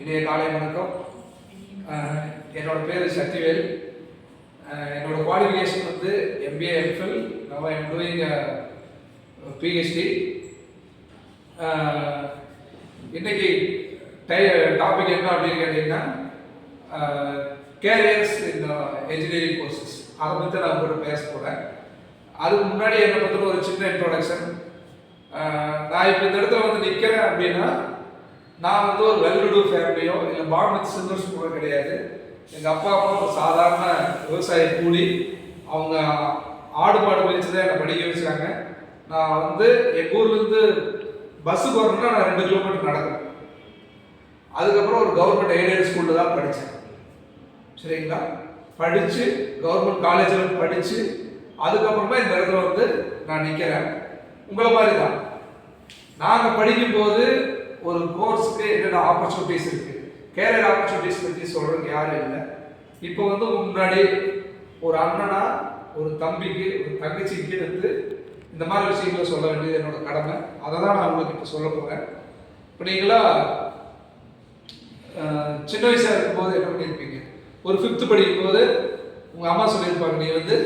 இனிய காலை வணக்கம். என்னோட பேர் சக்திவேல். என்னோட குவாலிஃபிகேஷன் வந்து MBA MPhil. Now I am doing a PhD. இன்னைக்கு டாபிக் என்ன அப்படின்னு கேட்டீங்கன்னா கேரியர்ஸ் இன் என்ஜினியரிங் கோர்சஸ், அதை பற்றி நான் உங்கள்கிட்ட பேச போகிறேன். அதுக்கு முன்னாடி என்னை பற்றின ஒரு சின்ன இன்ட்ரோடக்ஷன். நான் இப்போ இந்த இடத்துல வந்து நிற்கிறேன் அப்படின்னா நான் வந்து ஒரு வெல்டு ஃபேமிலியோ இல்லை பார்ன் வித் சில்வர் ஸ்பூனோ கிடையாது. எங்கள் அப்பா அம்மா ஒரு சாதாரண விவசாய கூலி. அவங்க ஆடு மாடு வச்சு தான் என்னை படிக்க வச்சாங்க. நான் வந்து எங்கள் ஊர்லேருந்து பஸ்ஸுக்கு வரணும்னா நான் 2 கிலோமீட்டர் நடக்கிறேன். அதுக்கப்புறம் ஒரு கவர்மெண்ட் எய்டட் ஸ்கூலில் தான் படித்தேன். சரிங்களா? படித்து கவர்மெண்ட் காலேஜில் படித்து அதுக்கப்புறமா இந்த இடத்துல வந்து நான் நிற்கிறேன். உங்களை மாதிரி தான் நாங்கள் படிக்கும்போது ஒரு கோர்ஸுக்கு என்னென்ன ஆப்பர்ச்சுனிட்டிஸ் இருக்குது, கேரியர் ஆப்பர்ச்சுனிட்டிஸ் பற்றி சொல்கிறதுக்கு யாரும் இல்லை. இப்போ வந்து முன்னாடி ஒரு அண்ணனா ஒரு தம்பிக்கு ஒரு தங்கச்சிக்கு வந்து இந்த மாதிரி விஷயங்களை சொல்ல வேண்டியது என்னோட கடமை. அதை தான் நான் உங்களுக்கு இப்போ சொல்ல போகிறேன். இப்போ நீங்களா சின்ன வயசாக இருக்கும்போது என்ன பண்ணியிருப்பீங்க? ஒரு 5th படிக்கும்போது உங்கள் அம்மா சொல்லியிருப்பாங்க நீ வந்து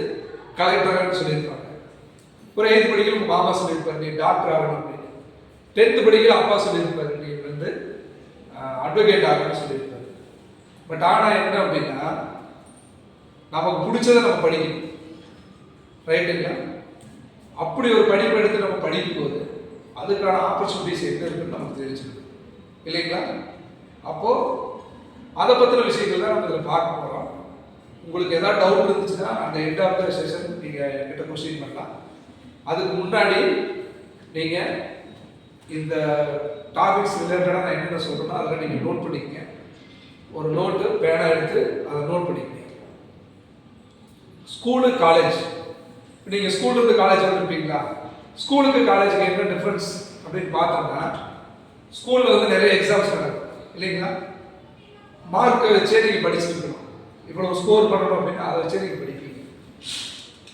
கலெக்டராகனு சொல்லியிருப்பாங்க. ஒரு 8th படிக்கல உங்கள் மாமா சொல்லியிருப்பாரு நீ டாக்டர் ஆகணும் அப்படின்னு. 10th படிக்கல அப்பா சொல்லியிருப்பாரு நீ வந்து அட்வொகேட் ஆகணும்னு சொல்லியிருப்பாரு. பட் ஆனால் என்ன அப்படின்னா நமக்கு பிடிச்சதை நம்ம படிக்கணும், ரைட்டுங்களா? அப்படி ஒரு படிப்பு எடுத்து நம்ம படிக்கும்போது அதுக்கான ஆப்பர்ச்சுனிட்டிஸ் எங்கே இருக்குன்னு நமக்கு தெரிஞ்சுக்கணும், இல்லைங்களா? அப்போது அதை பற்றின விஷயங்கள் தான் நம்ம இதில் பார்க்க போகிறோம். உங்களுக்கு எதாவது டவுட் இருந்துச்சுன்னா அந்த எண்ட் ஆஃப் த செஷன் நீங்கள் என்கிட்ட கொஸ்டின் பண்ணலாம். அதுக்கு முன்னாடி நீங்கள் இந்த டாபிக்ஸ் ரிலேட்டடாக நான் என்னென்ன சொல்கிறேன்னா அதெல்லாம் நீங்கள் நோட் பண்ணிக்கங்க. ஒரு நோட்டு பேனா எடுத்து அதை நோட் பண்ணிக்கங்க. ஸ்கூலு காலேஜ், நீங்கள் ஸ்கூல்லேருந்து காலேஜ் வந்துருப்பீங்களா? ஸ்கூலுக்கு காலேஜுக்கு என்ன டிஃப்ரென்ஸ் அப்படின்னு பார்த்தோம்னா ஸ்கூலில் வந்து நிறைய எக்ஸாம்ஸ் நடக்கும், இல்லைங்களா? மார்க்கை வச்சே நீங்கள் படிச்சுருக்கணும். இவ்வளோ ஸ்கோர் பண்ணணும் அப்படின்னா அதை வச்சே நீங்கள் படிப்பீங்க.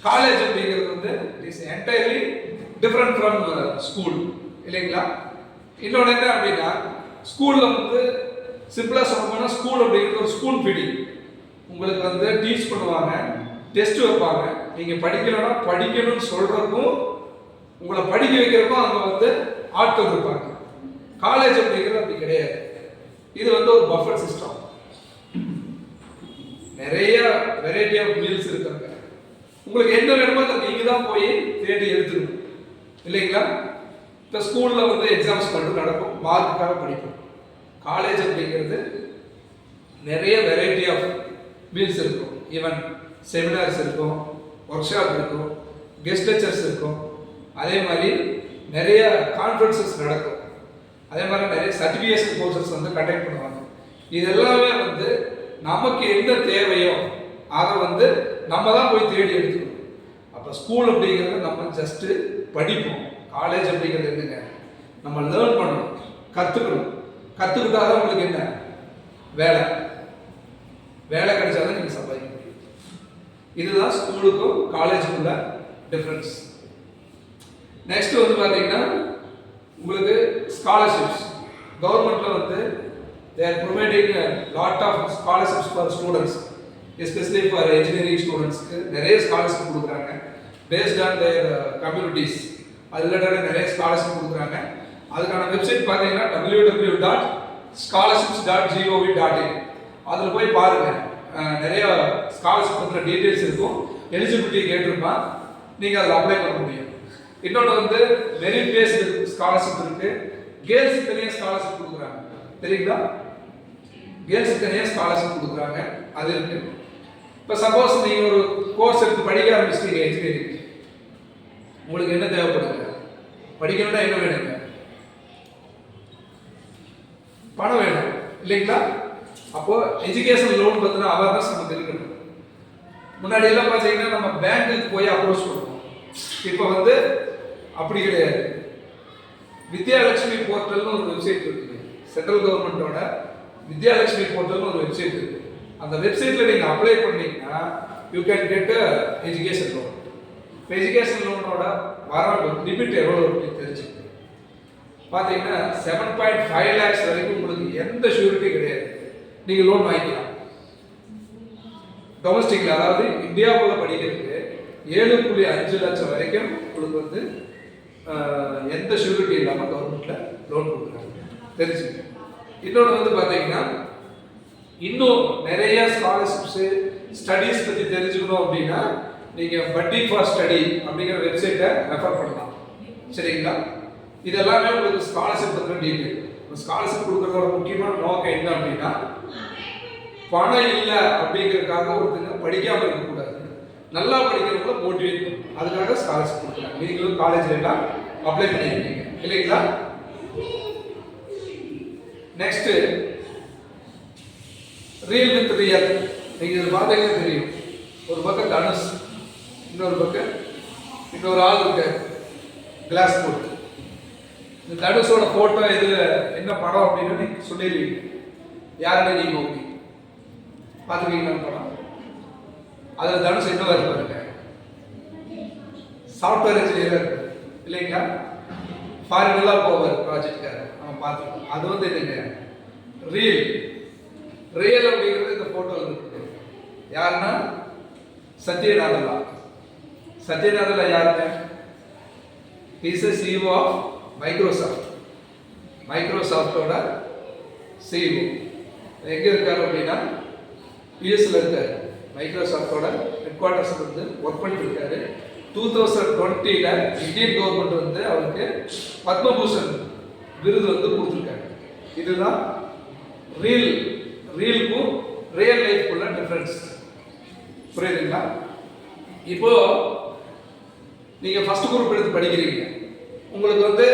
காலேஜ் அப்படிங்கிறது வந்து it is entirely different from school, இல்லைங்களா? இன்னொன்று என்ன அப்படின்னா ஸ்கூலில் வந்து சிம்பிளாக சொல்லணும்னா ஸ்கூல் அப்படிங்கிறது ஒரு ஸ்கூல் ஃபீடிங். உங்களுக்கு வந்து டீச் பண்ணுவாங்க, டெஸ்ட் வைப்பாங்க. நீங்கள் படிக்கலைன்னா படிக்கணும்னு சொல்கிறதுக்கும் உங்களை படிக்க வைக்கிறதுக்கும் அங்கே வந்து ஆட்கள் இருப்பாங்க. காலேஜ் அப்படிங்கிறது அப்படி கிடையாது. இது வந்து ஒரு பஃபர் சிஸ்டம். நிறைய வெரைட்டி ஆஃப் மீல்ஸ் இருக்காங்க. உங்களுக்கு என்ன வேணுமோ அதை நீங்கள் தான் போய் தேடி எடுத்துக்கணும், இல்லைங்களா? இப்போ ஸ்கூலில் வந்து எக்ஸாம்ஸ் மட்டும் நடக்கும், மார்க்குக்காக படிப்போம். காலேஜ் அப்படிங்கிறது நிறைய வெரைட்டி ஆஃப் மீல்ஸ் இருக்கும். ஈவன் செமினார்ஸ் இருக்கும், ஒர்க் ஷாப் இருக்கும், கெஸ்ட் லெக்சர்ஸ் இருக்கும். அதே மாதிரி நிறைய கான்ஃபரன்சஸ் நடக்கும். அதே மாதிரி நிறைய சர்டிஃபிகேஷன் கோர்சஸ் வந்து கண்டக்ட் பண்ணுவாங்க. இது எல்லாமே வந்து நமக்கு என்ன தேவையோ அதை வந்து நம்ம தான் போய் தேடி எடுத்துக்கணும். அப்போ ஸ்கூல் அப்படிங்கிறது நம்ம ஜஸ்ட்டு படிப்போம். காலேஜ் அப்படிங்கிறது என்னங்க, நம்ம லேர்ன் பண்ணணும், கற்றுக்கணும். கற்றுக்கிட்டா தான் உங்களுக்கு என்ன வேலை, வேலை கிடைச்சாதான் நீங்கள் சம்பாதிக்க முடியும். இதுதான் ஸ்கூலுக்கும் காலேஜுக்குள்ள டிஃப்ரென்ஸ். நெக்ஸ்ட் வந்து பார்த்தீங்கன்னா உங்களுக்கு ஸ்காலர்ஷிப்ஸ். கவர்மெண்ட்டில் வந்து they are providing a lot of scholarships for students, especially for engineering students. நிறைய ஸ்காலர்ஷிப் கொடுக்குறாங்க based on their communities. அது ரிலேட்டடாக நிறைய ஸ்காலர்ஷிப் கொடுக்குறாங்க. அதுக்கான வெப்சைட் பார்த்தீங்கன்னா www.scholarships.gov.in. அதில் போய் பாருங்கள், நிறைய ஸ்காலர்ஷிப் பற்றின டீட்டெயில்ஸ் இருக்கும். எலிஜிபிலிட்டி கேட்டிருப்பான், நீங்கள் அதில் அப்ளை பண்ண முடியும். இன்னொன்று வந்து மெரிட் பேஸ்டு ஸ்காலர்ஷிப் இருக்குது. கேர்ள்ஸுக்கு தனியாக ஸ்காலர்ஷிப் கொடுக்குறாங்க, தெரியுங்களா? கேர்ள்ஸுக்கு தனியாக ஸ்காலர்ஷிப் கொடுக்குறாங்க, அது இருக்குது. இப்போ சப்போஸ் நீங்கள் ஒரு கோர்ஸ் எடுத்து படிக்க ஆரம்பிச்சிட்டீங்க என்ஜினியரிங், உங்களுக்கு என்ன தேவைப்படுங்க? படிக்கணும்னா என்ன வேணுங்க? பணம் வேணும், இல்லைங்களா? அப்போது எஜுகேஷன் லோன் பற்றின அவேர்னஸ் நமக்கு இருக்கணும். முன்னாடி எல்லாம் பார்த்தீங்கன்னா நம்ம பேங்க்குக்கு போய் அப்ரோச் பண்ணுவோம். இப்போ வந்து அப்படி கிடையாது. வித்யாலட்சுமி போர்ட்டல்னு ஒரு வெப்சைட் இருக்குது. சென்ட்ரல் கவர்மெண்ட்டோட வித்யாலட்சுமி போர்ட்டல்னு ஒரு வெப்சைட் இருக்குது. அந்த வெப்சைட்டில் நீங்கள் அப்ளை பண்ணீங்கன்னா you can get education loan. இப்போ எஜுகேஷன் லோனோட வரம்பு லிமிட் எவ்வளோ தெரிஞ்சுக்கணும். பார்த்தீங்கன்னா 7.5 lakhs வரைக்கும் உங்களுக்கு எந்த ஷூரிட்டி கிடையாது. நீங்கள் லோன் வாங்கிக்கலாம். டொமஸ்டிக்ல, அதாவது இந்தியாவுக்குள்ள படிக்கிறதுக்கு 7.5 லட்சம் வரைக்கும் உங்களுக்கு வந்து எந்த ஷூரிட்டி இல்லாமல் கவர்மெண்ட்ல லோன் கொடுக்குறாங்க, தெரிஞ்சுங்க. இன்னொன்று வந்து பார்த்தீங்கன்னா, இன்னும் நிறைய ஸ்காலர்ஷிப்ஸு ஸ்டடீஸ் பற்றி தெரிஞ்சுக்கணும் அப்படின்னா நீங்கள் பட்டி ஃபார் ஸ்டடி அப்படிங்கிற வெப்சைட்டை ரெஃபர் பண்ணலாம், சரிங்களா? இதெல்லாமே உங்களுக்கு ஸ்காலர்ஷிப் பற்றின டீட்டெயில். ஸ்காலர்ஷிப் கொடுக்குறதோட முக்கியமான நோக்கம் என்ன அப்படின்னா, பணம் இல்லை அப்படிங்கிறதுக்காக ஒருத்தங்க படிக்காமல் இருக்கக்கூடாது, நல்லா படிக்கிறவங்கள மோட்டிவேட் பண்ணும், அதுக்காக ஸ்காலர்ஷிப் கொடுக்குறாங்க. நீங்களும் காலேஜில் எல்லாம் அப்ளை பண்ணியிருக்கீங்க இல்லைங்களா? Next, real with real. நீங்கள் இது பார்த்தீங்கன்னா தெரியும். ஒரு பக்கம் தனுஷ், இன்னொரு பக்கம் இன்னொரு ஆள் இருக்க கிளாஸ் போட்டு. இந்த தனுஷோட போட்டோ இதில் என்ன படம் அப்படின்னு நீங்கள் சொல்லிடுவீங்க. யாருன்னு நீங்கள் ஓகே பார்த்துருக்கீங்களா படம்? அதில் தனுஷ் என்ன இருப்பாருங்க, சாஃப்ட்வேர் இன்ஜினியராக இருப்பார் இல்லைங்களா? ஃபாரினெல்லாம் போவார் ப்ராஜெக்டுக்காக, அவன் பார்த்துருக்கோம். அது வந்து என்னங்க ரியல். ரியல் அப்படிங்கிறது இந்த ஃபோட்டோவில் இருக்கு. யாருன்னா சத்யநாதலா. சத்யநாதலா யாருங்க? Is a CEO of Microsoft. மைக்ரோசாஃப்டோட CEO எங்க இருக்காரு அப்படின்னா யூஎஸ்ல இருக்காரு. மைக்ரோசாஃப்டோட ஹெட் குவார்ட்டர்ஸ் வந்து ஒர்க் பண்ணிட்டு இருக்காரு. 2020ல இந்தியன் கவர்மெண்ட் வந்து அவருக்கு பத்மபூஷன் விருது வந்து கொடுத்துருக்காங்க. இதுதான் ரியலுக்கும் ரியல் லைஃப்க்குள்ள டிஃபரன்ஸ், புரியுதுங்களா? இப்போ நீங்க ஃபர்ஸ்ட் குரூப் எடுத்து படிக்கிறீங்க, உங்களுக்கு வந்து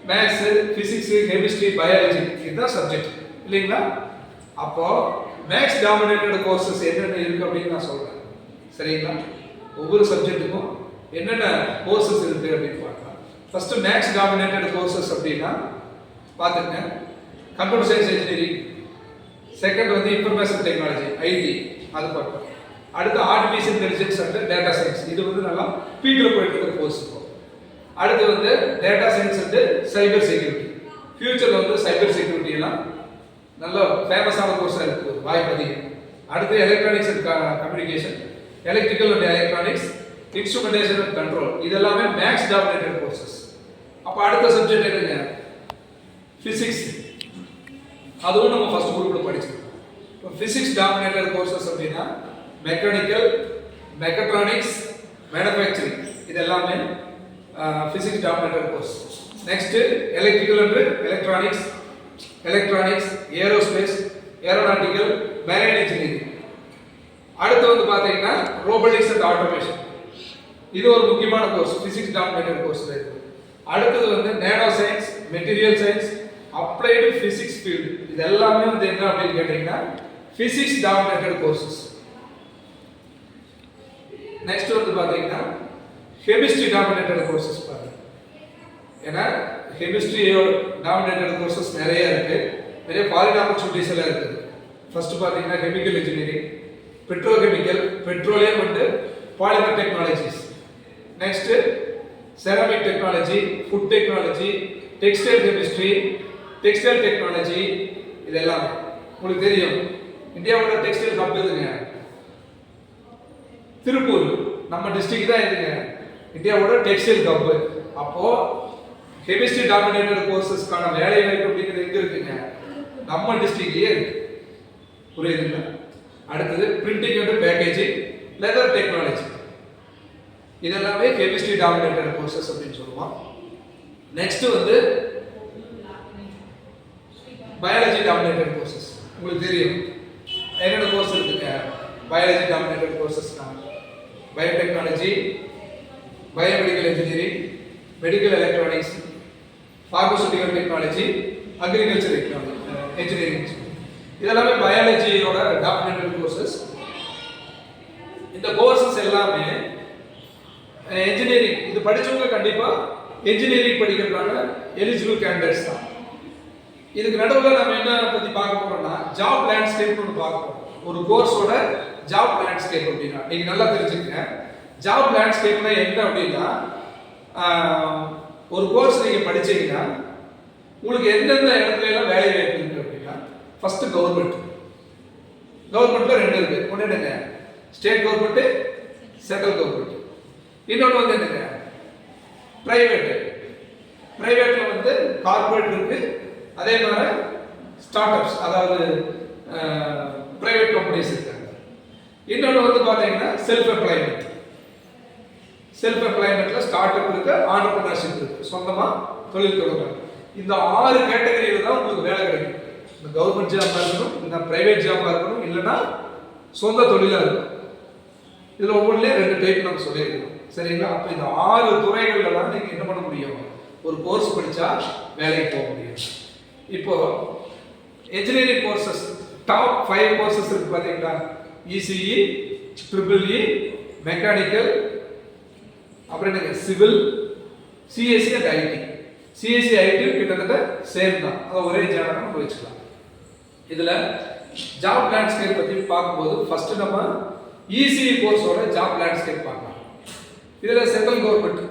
மேத்ஸ், பிசிக்ஸ், கெமிஸ்ட்ரி, பயாலஜி இதுதான் சப்ஜெக்ட் இல்லைங்களா? அப்போ மேத்ஸ் டாமினேட்டட் கோர்சஸ் என்னென்ன இருக்கு அப்படின்னு நான் சொல்றேன், சரிங்களா? ஒவ்வொரு சப்ஜெக்ட்டுக்கும் என்னென்ன கோர்சஸ் இருக்கு அப்படின்னு பார்க்கலாம். ஃபர்ஸ்ட் மேத்ஸ் டாமினேட்டட் கோர்சஸ் அப்படின்னா பார்த்துங்க, கம்ப்யூட்டர் சயின்ஸ் இன்ஜினியரிங். செகண்ட் வந்து இன்ஃபர்மேஷன் டெக்னாலஜி, ஐடி, அது பார்ப்போம். அடுத்து artificial intelligence and data science, இது வந்து நல்லா பீக்கில் போயிட்டு இருக்கிற கோர்ஸ் இருக்கும். அடுத்து வந்து data science and cyber security. ஃபியூச்சரில் வந்து சைபர் செக்யூரிட்டி எல்லாம் நல்ல ஃபேமஸான கோர்ஸாக இருக்குது, வாய்ப்பு அதிகம். அடுத்து electronics and communication, electrical and electronics, instrumentation and control, இதெல்லாமே மேத்ஸ் டாமினேட்டட் கோர்சஸ். அப்போ அடுத்த சப்ஜெக்ட் என்னங்க? பிசிக்ஸ். அதுவும் நம்ம ஃபர்ஸ்ட் குரூப்ல படிச்சிருக்கோம். இப்போ பிசிக்ஸ் டாமினேட்டட் கோர்சஸ் அப்படின்னா மெக்கானிக்கல், மெக்கட்ரானிக்ஸ், மேனுஃபேக்சரிங், இது எல்லாமே physics dominated course. Next electrical and electronics, aerospace, aeronautical, marine engineering. அடுத்து வந்து பார்த்தீங்கன்னா ரோபோட்டிக்ஸ் அண்ட் ஆட்டோமேஷன், இது ஒரு முக்கியமான கோர்ஸ், பிசிக்ஸ் டாமினேட்டட் கோர்ஸ்ல இருக்கு. அடுத்தது வந்து nano science, material science, applied physics field, இது எல்லாமே வந்து என்ன அப்படின்னு கேட்டீங்கன்னா பிசிக்ஸ் டாமினேட்டட் கோர்சஸ். நெக்ஸ்ட் வந்து பாத்தீங்கன்னா கெமிஸ்ட்ரி டாமினேட்டட் கோர்சஸ் பாருங்க. ஏன்னா கெமிஸ்ட்ரியோட டாமினேட்டட் கோர்சஸ் நிறைய இருக்கு, நிறைய ஃபாரின் ஆப்பர்ச்சுனிட்டிஸ் எல்லாம் இருக்குது. ஃபர்ஸ்ட் பாத்தீங்கன்னா chemical engineering, petrochemical, petroleum and polymer technologies. Next ceramic technology, food technology, textile chemistry, textile technology, இதெல்லாம் உங்களுக்கு தெரியும். இந்தியாவோட டெக்ஸ்டைல் ஹப் எதுங்க? திருப்பூர், நம்ம டிஸ்ட்ரிக்ட் தான் எதுங்க இந்தியாவோட டெக்ஸ்டைல் ஹப். அப்போ கெமிஸ்ட்ரி டாமினேட்டட் கோர்சஸ்க்கான வேலை வாய்ப்பு அப்படிங்கிறது எங்க இருக்குங்க? நம்ம டிஸ்ட்ரிக்ட்லயே இருக்கு, புரியுதுங்களா? அடுத்தது printing and packaging, leather technology, இதெல்லாமே கெமிஸ்ட்ரி டாமினேட்டட் கோர்சஸ் அப்படின்னு சொல்லுவோம். நெக்ஸ்ட் வந்து பயாலஜி டாமினேட்டட் கோர்சஸ். உங்களுக்கு தெரியும் என்னென்ன கோர்ஸ் இருக்குங்க பயாலஜி டாமினேட்டட் கோர்சஸ்னா? Biotechnology, biomedical engineering, medical electronics, pharmaceutical technology, agriculture engineering, இதெல்லாமே பயாலஜியோட டாமினேட்டட் கோர்சஸ். இந்த கோர்சஸ் எல்லாமே இன்ஜினியரிங், இது படிச்சவங்க கண்டிப்பா இன்ஜினியரிங் படிக்கிறதுக்கான எலிஜிபிள் கேண்டிடேட்ஸ் தான். இதுக்கு நடுவில் நம்ம என்ன பத்தி பார்க்க போறோம்னா ஜாப் லேண்ட்ஸ்கேப் ஒன்று பார்க்க போறோம். ஒரு கோர்ஸோட ஜாப் லேண்ட்ஸ்கேப் அப்படின்னா நீங்க நல்லா தெரிஞ்சுக்கங்க. ஜாப் லேண்ட்ஸ்கேப்னா என்ன அப்படின்னா, ஒரு கோர்ஸ் நீங்க படிச்சீங்கன்னா உங்களுக்கு எந்தெந்த இடத்துல எல்லாம் வேலை வாய்ப்பு இருக்கு அப்படின்னா ஃபர்ஸ்ட் கவர்மெண்ட்ல ரெண்டு இருக்கு. ஒன்று என்னங்க, ஸ்டேட் கவர்மெண்ட், சென்ட்ரல் கவர்மெண்ட். இன்னொன்று வந்து என்னங்க, பிரைவேட்ல வந்து கார்பரேட் இருக்கு, அதே மாதிரி ஸ்டார்ட் அப்ஸ், அதாவது பிரைவேட் கம்பெனிஸ் இருக்காங்க. இன்னொன்று வந்து பார்த்தீங்கன்னா செல்ஃப் எம்ப்ளாய்மெண்ட்ல ஸ்டார்ட் அப் இருக்கு, ஆண்டர்பிரினர்ஷிப் இருக்கு, சொந்தமாக தொழில் தொடங்குறாங்க. இந்த 6 கேட்டகரியில தான் உங்களுக்கு வேலை கிடைக்கும். இந்த கவர்மெண்ட் ஜாபாக இருக்கணும், இந்த பிரைவேட் ஜாபாக இருக்கணும், இல்லைன்னா சொந்த தொழிலாக இருக்கணும். இதில் ஒவ்வொன்றிலையும் 2 டைப் நம்ம சொல்லியிருக்கோம். சரிங்களா? அப்போ இந்த 6 துறைகளில் தான் நீங்கள் என்ன பண்ண முடியும், ஒரு கோர்ஸ் படித்தா வேலைக்கு போக முடியும். இப்போ என்ஜினியரிங் கோர்சஸ் டாப் 5 கோர்சஸ் இருக்கு பார்த்தீங்களா? இசிஇ, ட்ரிபிள்இ, மெக்கானிக்கல், அப்புறம் என்னங்க civil, CSE and IT. CSE IT கிட்டத்தட்ட சேம் தான், அதை ஒரே ஜானாக நம்ம வச்சுக்கலாம். இதில் ஜாப் லேண்ட்ஸ்கேப் பற்றி பார்க்கும்போது ஃபர்ஸ்ட் நம்ம இசிஇ கோர்ஸோட ஜாப் லேண்ட்ஸ்கேப் பார்க்கலாம். இதில் central government,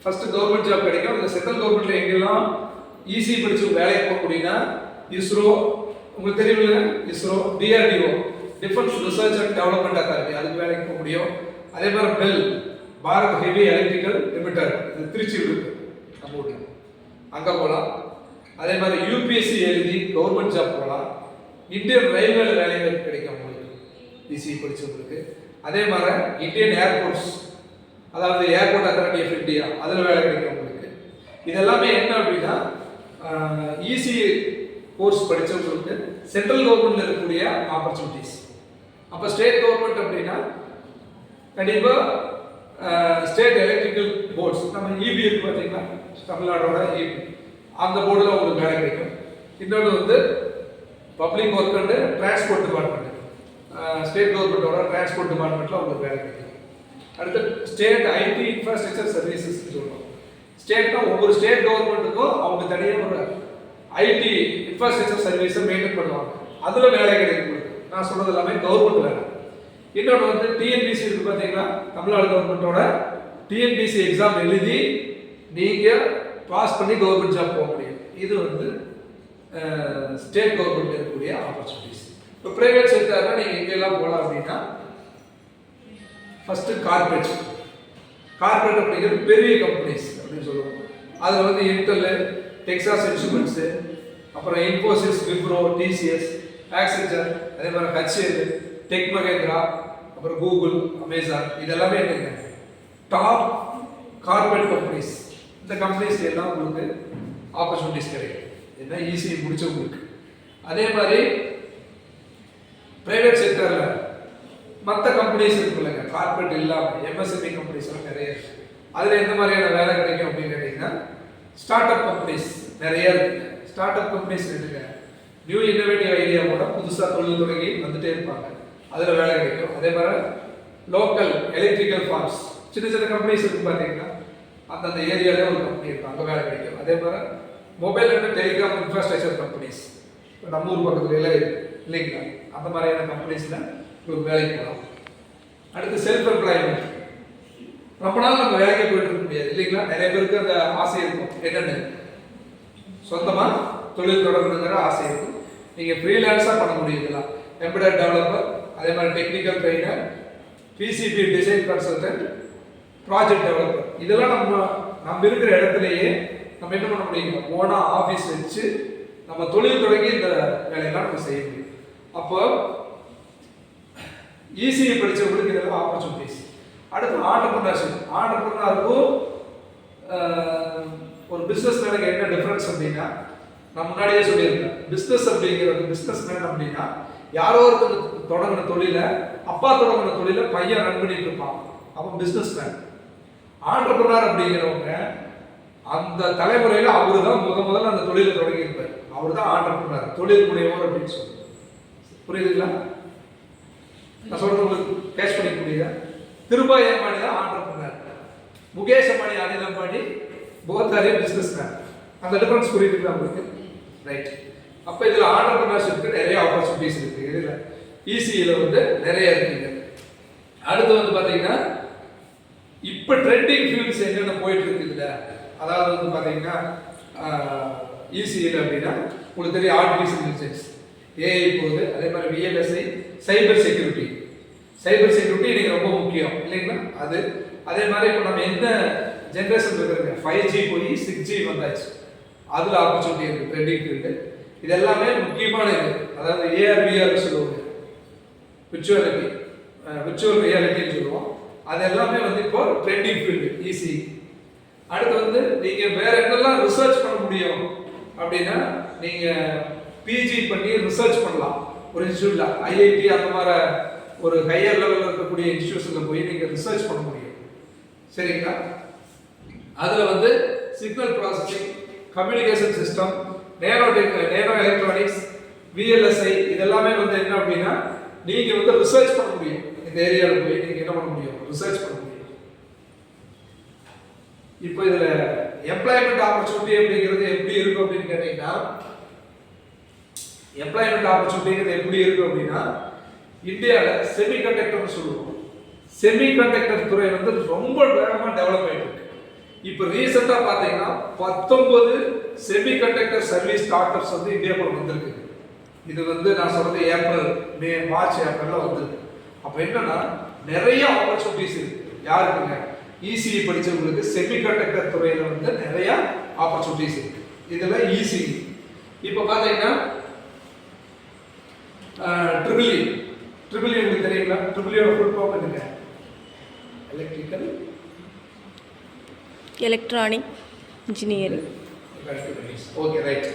first government job கிடைக்கும். இந்த சென்ட்ரல் கவர்மெண்ட்ல எங்கெல்லாம் இசிஇ படிச்சு வேலைக்கு போக முடியும்னா, இஸ்ரோ, உங்களுக்கு தெரியுமில்ல, ISRO, DRDO, defence research and development authority, அதுக்கு வேலைக்கு போக முடியும். அதே மாதிரி bell, Bharat heavy electrical limited, இது திருச்சி இருக்கு நம்ம ஊரில், அங்கே போகலாம். அதே மாதிரி யூபிஎஸ்சி எழுதி கவர்மெண்ட் ஜாப் போகலாம். இந்தியன் ரயில்வேல வேலை வாய்ப்பு கிடைக்கும் உங்களுக்கு இசிஇ படிச்சவங்களுக்கு. அதே மாதிரி இந்தியன் ஏர்போர்ட்ஸ், அதாவது ஏர்போர்ட் அத்தாரிட்டி ஆஃப் இந்தியா, அதில் வேலை கிடைக்கும் உங்களுக்கு. இதெல்லாமே என்ன அப்படின்னா, இசிஇ கோர்ஸ் படித்தவங்களுக்கு சென்ட்ரல் கவர்மெண்ட்ல இருக்கக்கூடிய ஆப்பர்ச்சுனிட்டிஸ். அப்போ ஸ்டேட் கவர்மெண்ட் அப்படின்னா கண்டிப்பாக ஸ்டேட் எலக்ட்ரிக்கல் போர்ட்ஸ், நம்ம இபி இருக்கு பார்த்தீங்களா, தமிழ்நாடோட இபி, அந்த போர்டில் உங்களுக்கு வேலை கிடைக்கும். இன்னொன்று வந்து public work and transport department, state கவர்மெண்ட்டோட டிரான்ஸ்போர்ட் டிபார்ட்மெண்ட்டில் உங்களுக்கு வேலை கிடைக்கும். அடுத்து ஸ்டேட் ஐடி இன்ஃப்ராஸ்ட்ரக்சர் சர்வீசஸ் சொல்லுவோம். ஸ்டேட்னா ஒவ்வொரு ஸ்டேட் கவர்மெண்ட்டுக்கும் அவங்க தனியாக ஒரு ஐடி இன்ஃப்ராஸ்ட்ரக்சர் சர்வீஸை மெயின்டைன் பண்ணுவாங்க, அதில் வேலை கிடைக்கும். நான் சொல்றது எல்லாமே கவர்மெண்ட் வேலை. இன்னொன்று வந்து டிஎன்பிசி இருக்கு பார்த்தீங்களா, தமிழ்நாடு கவர்மெண்ட்டோட டிஎன்பிசி எக்ஸாம் எழுதி நீங்கள் பாஸ் பண்ணி கவர்மெண்ட் ஜாப் போக முடியும். இது வந்து ஸ்டேட் கவர்மெண்ட் இருக்கக்கூடிய ஆப்பர்ச்சுனிட்டிஸ். இப்போ பிரைவேட் செக்டர்னா நீங்கள் எங்கெல்லாம் போகலாம் அப்படின்னா, ஃபர்ஸ்ட் கார்பரேட் அப்படிங்கிறது பெரிய கம்பெனிஸ் அப்படின்னு சொல்லுவோம். அதில் வந்து இன்டெல், டெக்சாஸ் இன்ஸ்ட்ருமெண்ட்ஸு, அப்புறம் இன்ஃபோசிஸ், விப்ரோ, டிசிஎஸ், ஆக்சென்ச்சர், அதே மாதிரி ஹெச்எல், டெக் மகேந்திரா, அப்புறம் கூகுள், அமேசான், இதெல்லாமே என்னங்க டாப் கார்பரேட் கம்பெனிஸ். இந்த கம்பெனிஸ் எல்லாம் உங்களுக்கு ஆப்பர்ச்சுனிட்டிஸ் கிடைக்கும், என்ன ஈஸி முடிச்சவங்களுக்கு. அதே மாதிரி பிரைவேட் செக்டரில் மற்ற கம்பெனிஸ் இருக்குல்லங்க, கார்பரேட் இல்லாமல் எம்எஸ்எம்இ கம்பெனிஸ் எல்லாம் நிறைய இருக்கு. அதில் எந்த மாதிரியான வேலை கிடைக்கும் அப்படின்னு கேட்டிங்கன்னா, ஸ்டார்ட் அப் கம்பெனிஸ் நிறைய இருக்குங்க. ஸ்டார்ட் அப் கம்பெனிஸ் இருக்குங்க, நியூ இன்னோவேட்டிவ் ஐடியாவோட புதுசாக தொழில் தொடங்கி வந்துட்டே இருப்பாங்க, அதில் வேலை கிடைக்கும். அதே மாதிரி லோக்கல் எலக்ட்ரிக்கல் ஃபார்ம்ஸ், சின்ன சின்ன கம்பெனிஸ் இருக்கு பார்த்தீங்கன்னா, அந்தந்த ஏரியாவில் ஒரு கம்பெனி இருக்கும், அங்கே வேலை கிடைக்கும். அதே மாதிரி mobile and telecom infrastructure companies, இப்போ நம்ம ஊர் பக்கத்துல எல்லாம் இருக்கு இல்லைங்களா, அந்த மாதிரியான கம்பெனிஸில் ஒரு வேலைக்கு போகலாம். அடுத்து செல்ஃப் எம்ப்ளாய்மெண்ட், ரொம்ப நாள் நம்ம வேலைக்கு போயிட்டு இருக்க முடியாது இல்லைங்களா, நிறைய பேருக்கு அந்த ஆசை இருக்கும், என்னென்னு சொந்தமாக தொழில் தொடங்கணுங்கிற ஆசை இருக்கும். நீங்கள் ஃப்ரீலான்ஸாக பண்ண முடியுதுலாம், எம்ப்ராய்டரி டெவலப்பர், அதே மாதிரி technical trainer, PCB design consultant, project developer, இதெல்லாம் நம்ம இருக்கிற இடத்துலையே நம்ம என்ன பண்ண முடியும், ஓனாக ஆஃபீஸ் வச்சு நம்ம தொழில் தொடங்கி இந்த வேலையெல்லாம் நம்ம செய்ய முடியும். அப்போ இசிஇ படித்தவங்களுக்கு இதெல்லாம் ஆப்பர்ச்சுனிட்டிஸ். அடுத்து ஆண்டர்பிரினருக்கும் ஒரு பிஸ்னஸ் மேனுக்கு என்ன டிஃப்ரென்ஸ் அப்படின்னா, நான் முன்னாடியே சொல்லியிருக்கேன், பிஸ்னஸ் அப்படிங்கிறது, பிஸ்னஸ் மேன் அப்படின்னா யாரோ ஒருத்தர் தொடங்கின தொழிலை, அப்பா தொடங்கின தொழிலை பையன் ரன் பண்ணிட்டு இருப்பான், அவன் பிஸ்னஸ் மேன். ஆண்டர்பிரினர் அப்படிங்கிறவங்க அந்த தலைமுறையில் அவரு தான் முதல்ல அந்த தொழிலை தொடங்கி இருப்பார், அவர் தான் ஆண்டர்பிரினர், தொழில் முனைவோர் அப்படின்னு சொல்லுவாங்க. புரியுதுங்களா? நான் சொல்றது உங்களுக்கு கேட்ச் பண்ணிக்க முடியுதா? திருபாய் அம்பானி தான் entrepreneur, Mukesh Ambani, Anil Ambani both are business man. அந்த டிஃபரன்ஸ் புரியுதுங்களா உங்களுக்கு? ரைட். அப்போ இதில் ஆண்டர்பிரினர்ஷிப்க்கு நிறைய ஆப்பர்ச்சுனிட்டிஸ் இருக்கு. இதில் இசிஇல வந்து நிறைய இருக்குங்க. அடுத்து வந்து பார்த்தீங்கன்னா, இப்போ ட்ரெண்டிங் ஃபீல்ட்ஸ் என்னென்ன போயிட்டு இருக்கு இதில், அதாவது வந்து பார்த்தீங்கன்னா இசிஇல அப்படின்னா உங்களுக்கு தெரியும் ஆர்டிஃபிஷியல் இன்டெலிஜென்ஸ், ஏஐ போகுது. அதே மாதிரி VLSI, cyber security. Cyber security இன்னைக்கு ரொம்ப முக்கியம் இல்லைங்களா? அது அதே மாதிரி இப்போ நம்ம என்ன ஜென்ரேஷன் இருக்குதுங்க, 5G போய் 6G வந்தாச்சு. அதில் ஆப்பர்ச்சுனிட்டி இருக்குது ட்ரெண்டிங் ஃபீல்டு. இது எல்லாமே முக்கியமான இது. அதாவது ஏஆர் சொல்லுவாங்க, விர்ச்சுவல் ரியாலிட்டின்னு சொல்லுவோம். அது எல்லாமே வந்து இப்போ ட்ரெண்டிங் ஃபீல்டு ஈஸி. அடுத்து வந்து நீங்கள் வேற என்னெல்லாம் ரிசர்ச் பண்ண முடியும் அப்படின்னா, நீங்கள் பிஜி பண்ணி ரிசர்ச் பண்ணலாம் ஒரு இன்ஸ்டியூட்ல. ஐஐடி அந்த மாதிரி ஒரு ஹையர் லெவலில் இருக்கக்கூடிய இன்ஸ்டியூஷனில் போய் நீங்கள் ரிசர்ச் பண்ண முடியும். சரிங்களா? அதில் வந்து signal processing, communication system, nano electronics, VLSI இதெல்லாமே வந்து என்ன அப்படின்னா நீங்கள் வந்து ரிசர்ச் பண்ண முடியும். இந்த ஏரியாவில் போய் நீங்கள் என்ன பண்ண முடியும், ரிசர்ச் பண்ண முடியும். இப்போ இதில் எம்ப்ளாய்மெண்ட் ஆப்பர்ச்சுனிட்டி அப்படிங்கிறது எப்படி இருக்கும் அப்படின்னு கேட்டீங்கன்னா, எம்ப்ளாய்மெண்ட் ஆப்பர்ச்சுனிட்டிங்கிறது எப்படி இருக்கும் அப்படின்னா, இந்தியாவில் செமிகண்டக்டர்னு சொல்லுவோம். செமிகண்டக்டர் துறை வந்து ரொம்ப வேகமாக டெவலப் ஆகிட்டு இருக்கு. இப்போ ரீசெண்டாக பார்த்தீங்கன்னா 19 செமிகண்டக்டர் சர்வீஸ் ஸ்டார்ட்அப்ஸ் வந்து இந்தியாவுக்குள்ள வந்திருக்கு. இது வந்து நான் சொல்றது மார்ச் ஏப்ரலில் வந்திருக்கு. அப்போ என்னன்னா நிறைய ஆப்பர்ச்சுனிட்டிஸ் இருக்கு. யாருக்குங்க? இசிஇ படித்தவங்களுக்கு செமிகண்டக்டர் துறையில் வந்து நிறைய ஆப்பர்ச்சுனிட்டிஸ் இருக்கு. இதில் ஈஸி. இப்போ பார்த்தீங்கன்னா ட்ரிபிள் இ உங்களுக்கு தெரியுங்களா? ட்ரிபிள் ஃபுல் ஃபார்ம் என்னங்க? Electronic engineering. Okay, right.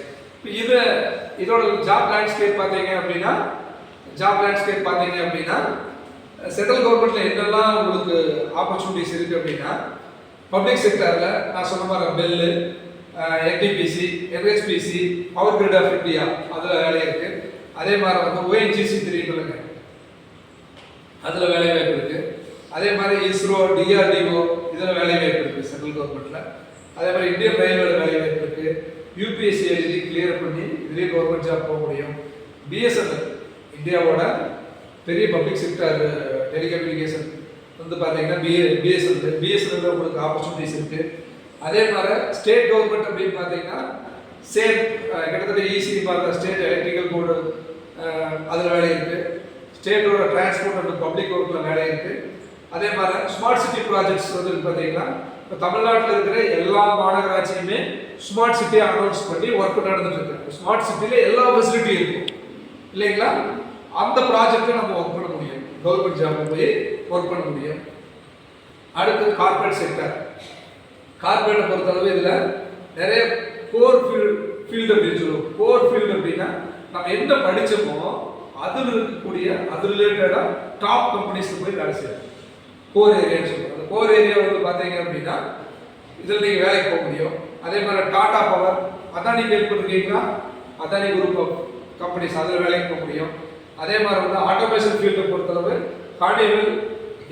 இதோட ஜாப் லேண்ட்ஸ்கேப் பார்த்தீங்க அப்படின்னா சென்ட்ரல் கவர்மெண்ட்ல என்னெல்லாம் உங்களுக்கு ஆப்பர்ச்சுனிட்டிஸ் இருக்கு அப்படின்னா, பப்ளிக் செக்டர்ல நான் சொன்ன மாதிரி BHEL, NTPC, NHPC, power grid of India அதில் வேலை இருக்கு. அதே மாதிரி வந்து ஓஎன்ஜிசி தெரியுமில்லைங்க, அதில் வேலை வாய்ப்பு இருக்கு. அதே மாதிரி இஸ்ரோ, டிஆர்டிஓ இதில் வேலை வாய்ப்பு இருக்கு சென்ட்ரல் கவர்மெண்ட்ல. அதே மாதிரி இந்தியன் ரயில்வேல வேலை வாய்ப்பு இருக்கு. யூபிஎஸ்சி எழுதி கிளியர் பண்ணி இதுலேயே கவர்மெண்ட் ஜாப் போக முடியும். பிஎஸ்என்எல் இந்தியாவோட பெரிய பப்ளிக் செக்டர் டெலிகம்யூனிகேஷன் வந்து பார்த்தீங்கன்னா பிஎஸ்என்எல் உங்களுக்கு ஆப்பர்ச்சுனிட்டிஸ் இருக்கு. அதே மாதிரி ஸ்டேட் கவர்மெண்ட் அப்படின்னு பார்த்தீங்கன்னா சேம் கிட்டத்தட்ட ஈஸி பார்த்த ஸ்டேட் எலக்ட்ரிக்கல் போர்டு அதில் வேலை இருக்கு. ஸ்டேட்டோட டிரான்ஸ்போர்ட் அண்ட் பப்ளிக் ஒர்க்கில் வேலை இருக்கு. அதே மாதிரி ஸ்மார்ட் சிட்டி ப்ராஜெக்ட்ஸ் வந்து பார்த்தீங்கன்னா இப்போ தமிழ்நாட்டில் இருக்கிற எல்லா மாநகராட்சியுமே ஸ்மார்ட் சிட்டியை அனௌன்ஸ் பண்ணி ஒர்க் நடந்துட்டு இருக்கு. ஸ்மார்ட் சிட்டியில் எல்லா ஃபெசிலிட்டியும் இருக்கும் இல்லைங்களா? அந்த ப்ராஜெக்டை நம்ம ஒர்க் பண்ண முடியும். கவர்மெண்ட் ஜாப்ல போய் ஒர்க் பண்ண முடியும். அடுத்து கார்பரேட் செக்டர். கார்பரேட்டை பொறுத்தளவு இதில் நிறைய கோர் ஃபீல்டு அப்படின்னு சொல்லுவோம். கோர் ஃபீல்டு அப்படின்னா நம்ம என்ன படித்தோமோ அதில் இருக்கக்கூடிய அது ரிலேட்டடாக டாப் கம்பெனிஸ்க்கு போய் வேலை செய்யணும். கோர் ஏரியான்னு சொல்லுவோம். அந்த கோர் ஏரியா வந்து பார்த்தீங்க அப்படின்னா இதில் நீங்கள் வேலைக்கு போக முடியும். அதே மாதிரி டாடா பவர், அதானி கேள்விப்பட்டிருக்கீங்களா? அதானி குரூப் ஆஃப் கம்பெனிஸ் அதில் வேலைக்கு போக முடியும். அதே மாதிரி வந்து ஆட்டோமேஷன் ஃபீல்டை பொறுத்தளவு கார்னிவல்,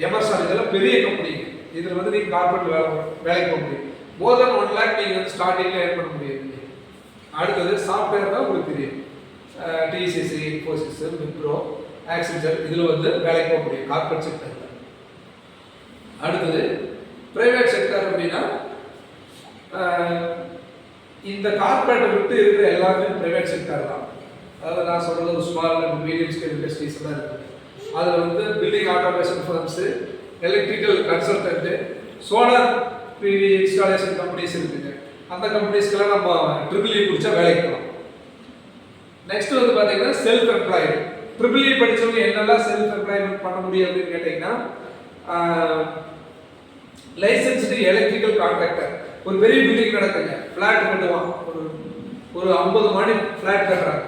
எமர்சன் இதெல்லாம் பெரிய கம்பெனி. இதில் வந்து நீங்கள் கார்பரேட் வேலைக்கு போக முடியும். மோர் தென் 1 lakh நீங்கள் வந்து ஸ்டார்டிங்கில் ஏர்ன் பண்ண முடியும். அடுத்தது சாஃப்ட்வேர் தான் உங்களுக்கு தெரியும். டிசிசி, இன்ஃபோசிஸ், விப்ரோ, ஆக்சிஜன் இதில் வந்து வேலைக்கு போக முடியும் கார்பரேட் செக்டரில். அடுத்தது பிரைவேட் செக்டர் அப்படின்னா இந்த கார்பரேட்டை விட்டு இருக்கிற எல்லாமே பிரைவேட் செக்டர் தான். அதாவது நான் சொல்கிறது ஒரு small and medium scale industries தான் இருக்குது. அதில் வந்து building automation firms, electrical consultant, solar PV installation companies இருக்குங்க. அந்த கம்பெனிஸ்க்கெல்லாம் நம்ம ட்ரிபிள் இ முடிச்சா வேலைக்கு போகலாம். நெக்ஸ்ட் வந்து பார்த்தீங்கன்னா செல்ஃப் எம்ப்ளாய்டு. ட்ரிபிள் இ படித்தவங்க என்னெல்லாம் செல்ஃப் எம்ப்ளாய்மெண்ட் பண்ண முடியும் அப்படின்னு கேட்டிங்கன்னா, லைசன்ஸ்டு எலக்ட்ரிக்கல் கான்ட்ராக்டர். ஒரு பெரிய பில்டிங் நடக்குங்க, ஃப்ளாட் கட்டுவான், ஒரு 50 மாடி ஃப்ளாட் கட்டுறாங்க.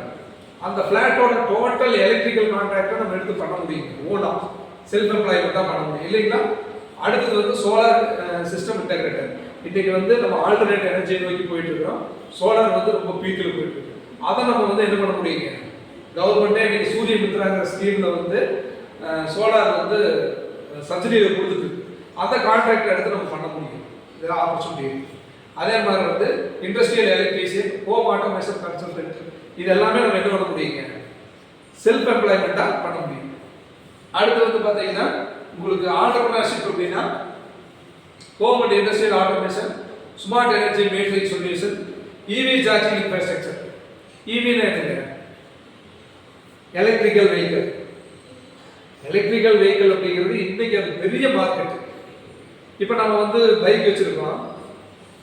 அந்த ஃப்ளாட்டோட டோட்டல் எலக்ட்ரிக்கல் கான்ட்ராக்டை நம்ம எடுத்து பண்ண முடியும். ஓனா செல்ஃப் எம்ப்ளாய்மெண்ட் தான் பண்ண முடியும் இல்லைங்களா? அடுத்தது வந்து சோலார் சிஸ்டம் இன்டெகிரேட்டர். இன்றைக்கி வந்து நம்ம ஆல்டர்னேட் எனர்ஜியை நோக்கி போயிட்டு இருக்கிறோம். சோலார் வந்து ரொம்ப பீக்கில் போயிட்டு இருக்கு. அதை நம்ம வந்து என்ன பண்ண முடியுங்க? கவர்மெண்ட்டே இன்னைக்கு சூரிய மித்ராங்கிற ஸ்கீமில் வந்து சோலார் வந்து சப்சிடியில் கொடுத்துட்டு அந்த கான்ட்ராக்டை எடுத்து நம்ம பண்ண முடியும். இதெல்லாம் ஆப்பர்ச்சுனிட்டி இருக்குது. அதே மாதிரி வந்து industrial electrician, home automation consultant இது எல்லாமே நம்ம என்ன பண்ண முடியுங்க? செல்ஃப் எம்ப்ளாய்மெண்ட்டாக பண்ண முடியும். அடுத்து வந்து பார்த்தீங்கன்னா உங்களுக்கு ஆண்டர்பிரினர்ஷிப் அப்படின்னா home and industrial automation, smart energy matrix solution, EV charging infrastructure. இவின்னு என்னங்க? Electrical vehicle. எலக்ட்ரிக்கல் வெஹிக்கிள் அப்படிங்கிறது இன்னைக்கு அது பெரிய மார்க்கெட். இப்போ நம்ம வந்து பைக் வச்சிருக்கோம்,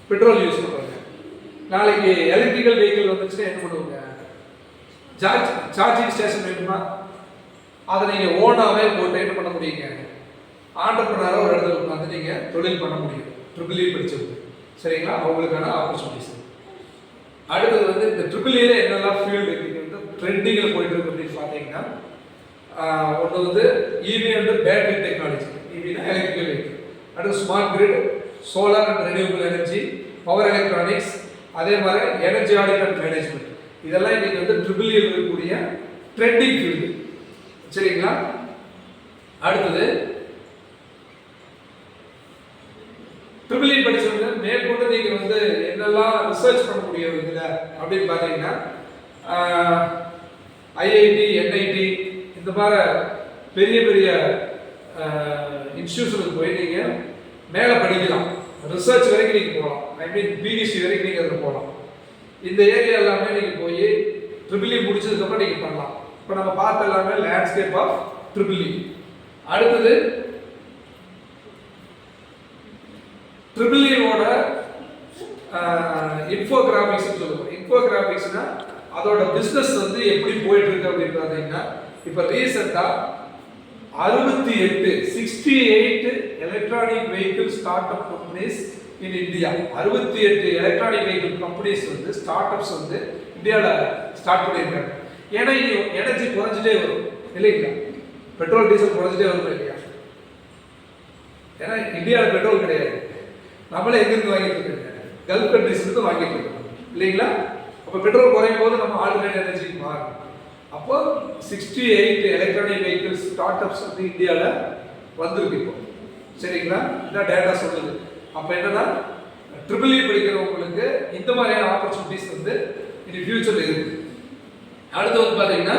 பெட்ரோல் யூஸ் பண்ணுறோங்க. நாளைக்கு எலக்ட்ரிக்கல் வெஹிக்கிள் வந்துச்சுன்னா என்ன பண்ணுவாங்க? சார்ஜிங் ஸ்டேஷன் வேணுமா? அதை நீங்கள் ஓனாகவே போட்டு என்ன பண்ண முடியுங்க? ஆண்டர்பிரனராக ஒரு இடத்துல உட்காந்து நீங்கள் தொழில் பண்ண முடியும். ட்ரிபிள் இ படிச்சவங்க, சரிங்களா? அவங்களுக்கான ஆப்பர்ச்சுனிட்டிஸ். அடுத்தது வந்து இந்த ட்ரிபிள் இல என்னெல்லாம் ஃபீல்டு வந்து ட்ரெண்டிங்கில் போயிட்டு இருக்கு அப்படின்னு பார்த்தீங்கன்னா, ஒன்று வந்து இவி அண்ட் பேட்டரி டெக்னாலஜி. இவினா எலக்ட்ரிக்கல் வெஹிக்கிள். அடுத்து smart grid, solar and renewable energy, power electronics, அதே மாதிரி எனர்ஜி ஆடிட் அண்ட் மேனேஜ்மெண்ட். இதெல்லாம் இன்னைக்கு வந்து ட்ரிபிள் இ இருக்கக்கூடிய ட்ரெண்டிங் ஃபீல்டு, சரிங்களா? அடுத்தது ட்ரிபிள் இ படிச்சவங்க மேற்கொண்டு நீங்கள் வந்து என்னெல்லாம் ரிசர்ச் பண்ண முடியும் இதில் அப்படின்னு பார்த்தீங்கன்னா, ஐஐடி, என்ஐடி இந்த மாதிரி பெரிய பெரிய இன்ஸ்டியூஷனுக்கு போய் நீங்கள் மேலே படிக்கலாம். ரிசர்ச் வரைக்கும் நீங்கள் போகலாம். ஐ மீன் பிஹெச்டி வரைக்கும் நீங்கள் அதில் போகலாம். இந்த ஏரியா எல்லாமே நீங்கள் போய் ட்ரிபிள் இ முடிச்சதுக்கப்புறம் நீங்கள் பண்ணலாம். இப்போ நம்ம பார்த்த எல்லாமே லேண்ட்ஸ்கேப் ஆஃப் ட்ரிபிள் இ. அடுத்தது ட்ரிபிள் இஓட இன்ஃபோகிராஃபிக்ஸ் சொல்லுவோம். இன்ஃபோகிராஃபிக்ஸ்னா அதோட பிஸ்னஸ் வந்து எப்படி போயிட்டு இருக்கு அப்படின்னு பார்த்தீங்கன்னா, இப்போ ரீசெண்டாக 68 electronic vehicle start up companies in India. 68 electronic vehicle companies வந்து ஸ்டார்ட் அப்ஸ் வந்து இந்தியாவில் ஸ்டார்ட் பண்ணியிருக்காங்க. ஏன்னா இது எனர்ஜி குறைஞ்சிட்டே வரும் இல்லைங்களா? பெட்ரோல் டீசல் குறைஞ்சிட்டே வரும் இல்லையா? ஏன்னா இந்தியாவில் பெட்ரோல் கிடையாது. நம்மளே எங்கிருந்து வாங்கிட்டு இருக்கோங்க? கல்ஃப் கண்ட்ரிஸ் இருந்து வாங்கிட்டு இருக்கோம் இல்லைங்களா? அப்போ பெட்ரோல் குறையும் போது நம்ம ஆல்டர்னேட் எனர்ஜிக்கு மாறும். அப்போ 68 எலக்ட்ரானிக் வெஹிக்கிள் ஸ்டார்ட் அப்ஸ் வந்து இந்தியாவில் வந்திருக்கு இப்போ, சரிங்களா? இதான் டேட்டா சொல்லுது. அப்போ என்னன்னா ட்ரிபிள் இ படிக்கிறவங்களுக்கு இந்த மாதிரியான ஆப்பர்ச்சுனிட்டிஸ் வந்து இனி ஃபியூச்சரில் இருக்கு. அடுத்து வந்து பார்த்தீங்கன்னா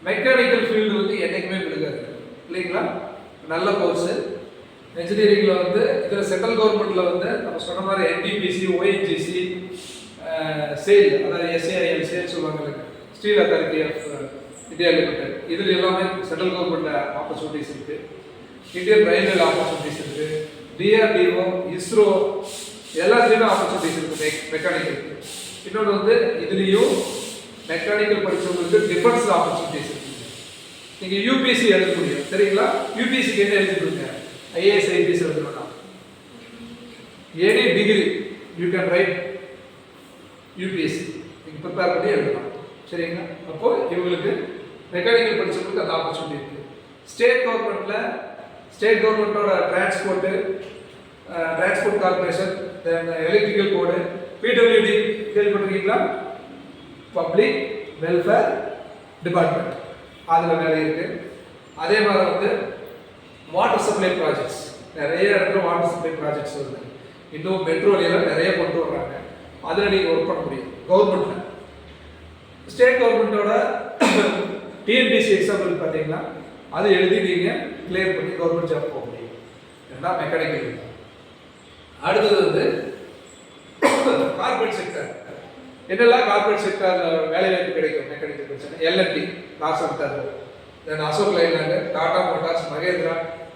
மெக்கானிக்கல் ஃபீல்டு வந்து என்றைக்குமே விழுகாது இல்லைங்களா? நல்ல கோர்ஸு. இன்ஜினியரிங்கில் வந்து இதில் சென்ட்ரல் கவர்மெண்ட்டில் வந்து நம்ம சொன்ன மாதிரி என்டிபிசி, ஓஎன்ஜிசி, சேல், அதாவது எஸ்ஏஐஎல் சேல் சொல்லுவாங்க, steel authority of India limited, இதில் எல்லாமே சென்ட்ரல் கவர்மெண்ட்டில் ஆப்பர்ச்சுனிட்டிஸ் இருக்குது. இந்தியன் ரயில்வேல ஆப்பர்ச்சுனிட்டிஸ் இருக்குது. டிஆர்டிஓ, இஸ்ரோ எல்லாத்துலேயுமே ஆப்பர்ச்சுனிட்டிஸ் இருக்குது மெக்கானிக்கல். இன்னொன்று வந்து இதுலேயும் மெக்கானிக்கல் படித்தவங்களுக்கு டிஃபென்ஸ் ஆப்பர்ச்சுனிட்டிஸ் இருக்குது. நீங்கள் யூபிஎஸ்சி எழுத முடியும், சரிங்களா? யூபிஎஸ்சிக்கு என்ன எழுதிடுங்க? ஐஏஎஸ், ஐபிஎஸ் எழுதணும். Any degree you can write UPSC, நீங்கள் ப்ரிப்பேர் பண்ணி எழுதலாம், சரிங்களா? அப்போ இவங்களுக்கு மெக்கானிக்கல் படித்தவங்களுக்கு அந்த ஆப்பர்ச்சுனிட்டி இருக்குது. ஸ்டேட் கவர்மெண்ட்டோட டிரான்ஸ்போர்ட் கார்பரேஷன், தென் எலக்ட்ரிக்கல் கோடு, பிடபிள்யூடி கேள்விப்பட்டிருக்கீங்களா? பப்ளிக் வெல்ஃபேர் டிபார்ட்மெண்ட், அதில் வேலை இருக்குது. அதே மாதிரி வந்து வாட்டர் சப்ளை ப்ராஜெக்ட்ஸ், நிறைய இடத்துல வாட்டர் சப்ளை ப்ராஜெக்ட்ஸ் வருது. இன்னும் மெட்ரோலாம் நிறைய கொண்டு வர்றாங்க. அதில் நீங்கள் ஒர்க் பண்ண முடியும் கவர்மெண்ட்டில். ஸ்டேட் கவர்மெண்ட்டோட டிஎன்பிசி எக்ஸாம்பிள் பார்த்தீங்கன்னா அது எழுதி நீங்கள் கிளியர் பண்ணி கவர்மெண்ட் ஜாப் போக முடியும். ஏன்னா மெக்கானிக்கல். அடுத்தது வந்து கார்பரேட் செக்டர். என்னெல்லாம் கார்பரேட் செக்டரில் வேலைவாய்ப்பு கிடைக்கும் மெக்கானிக்கல் பிரச்சனை? எல்என்டி, லார்சன் டர்போ, then Ashok Leyland, Tata Motors, Mahindra,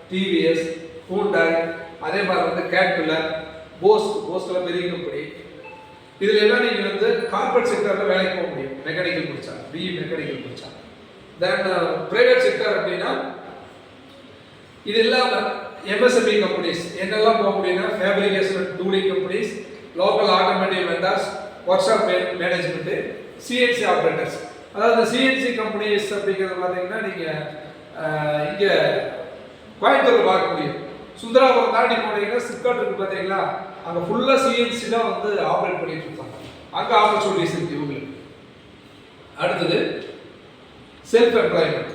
TVS, Hyundai, அதே மாதிரி வந்து கேட்பில்லர், போஸ்கெல்லாம் பெரிய கம்பெனி. இதில் எல்லாம் நீங்கள் வந்து கார்பரேட் செக்டரில் வேலைக்கு போக முடியும் மெக்கானிக்கல் படித்தா, பிஇ மெக்கானிக்கல் படித்தா. தென் பிரைவேட் செக்டர் அப்படின்னா இது இல்லாமல் எம்எஸ்எம்இ கம்பெனிஸ் என்னெல்லாம் போக முடியும்னா fabrication and tooling companies, local automotive vendors, workshop management, CNC operators. அதாவது சிஎன்சி கம்பெனிஸ் அப்படிங்கிறது பார்த்தீங்கன்னா நீங்கள் இங்கே கோயம்புத்தூர் பார்க்க முடியும். சுந்தராபுரம் தாண்டி போனீங்கன்னா சிப்காட் இருக்குது பார்த்தீங்களா, அங்கே ஃபுல்லாக சிஎன்சி தான் வந்து ஆப்ரேட் பண்ணிட்டு இருக்காங்க. அங்கே ஆப்பர்ச்சுனிட்டிஸ் இருக்குது இவங்களுக்கு. அடுத்தது செல்ஃப் எம்ப்ளாய்மெண்ட்.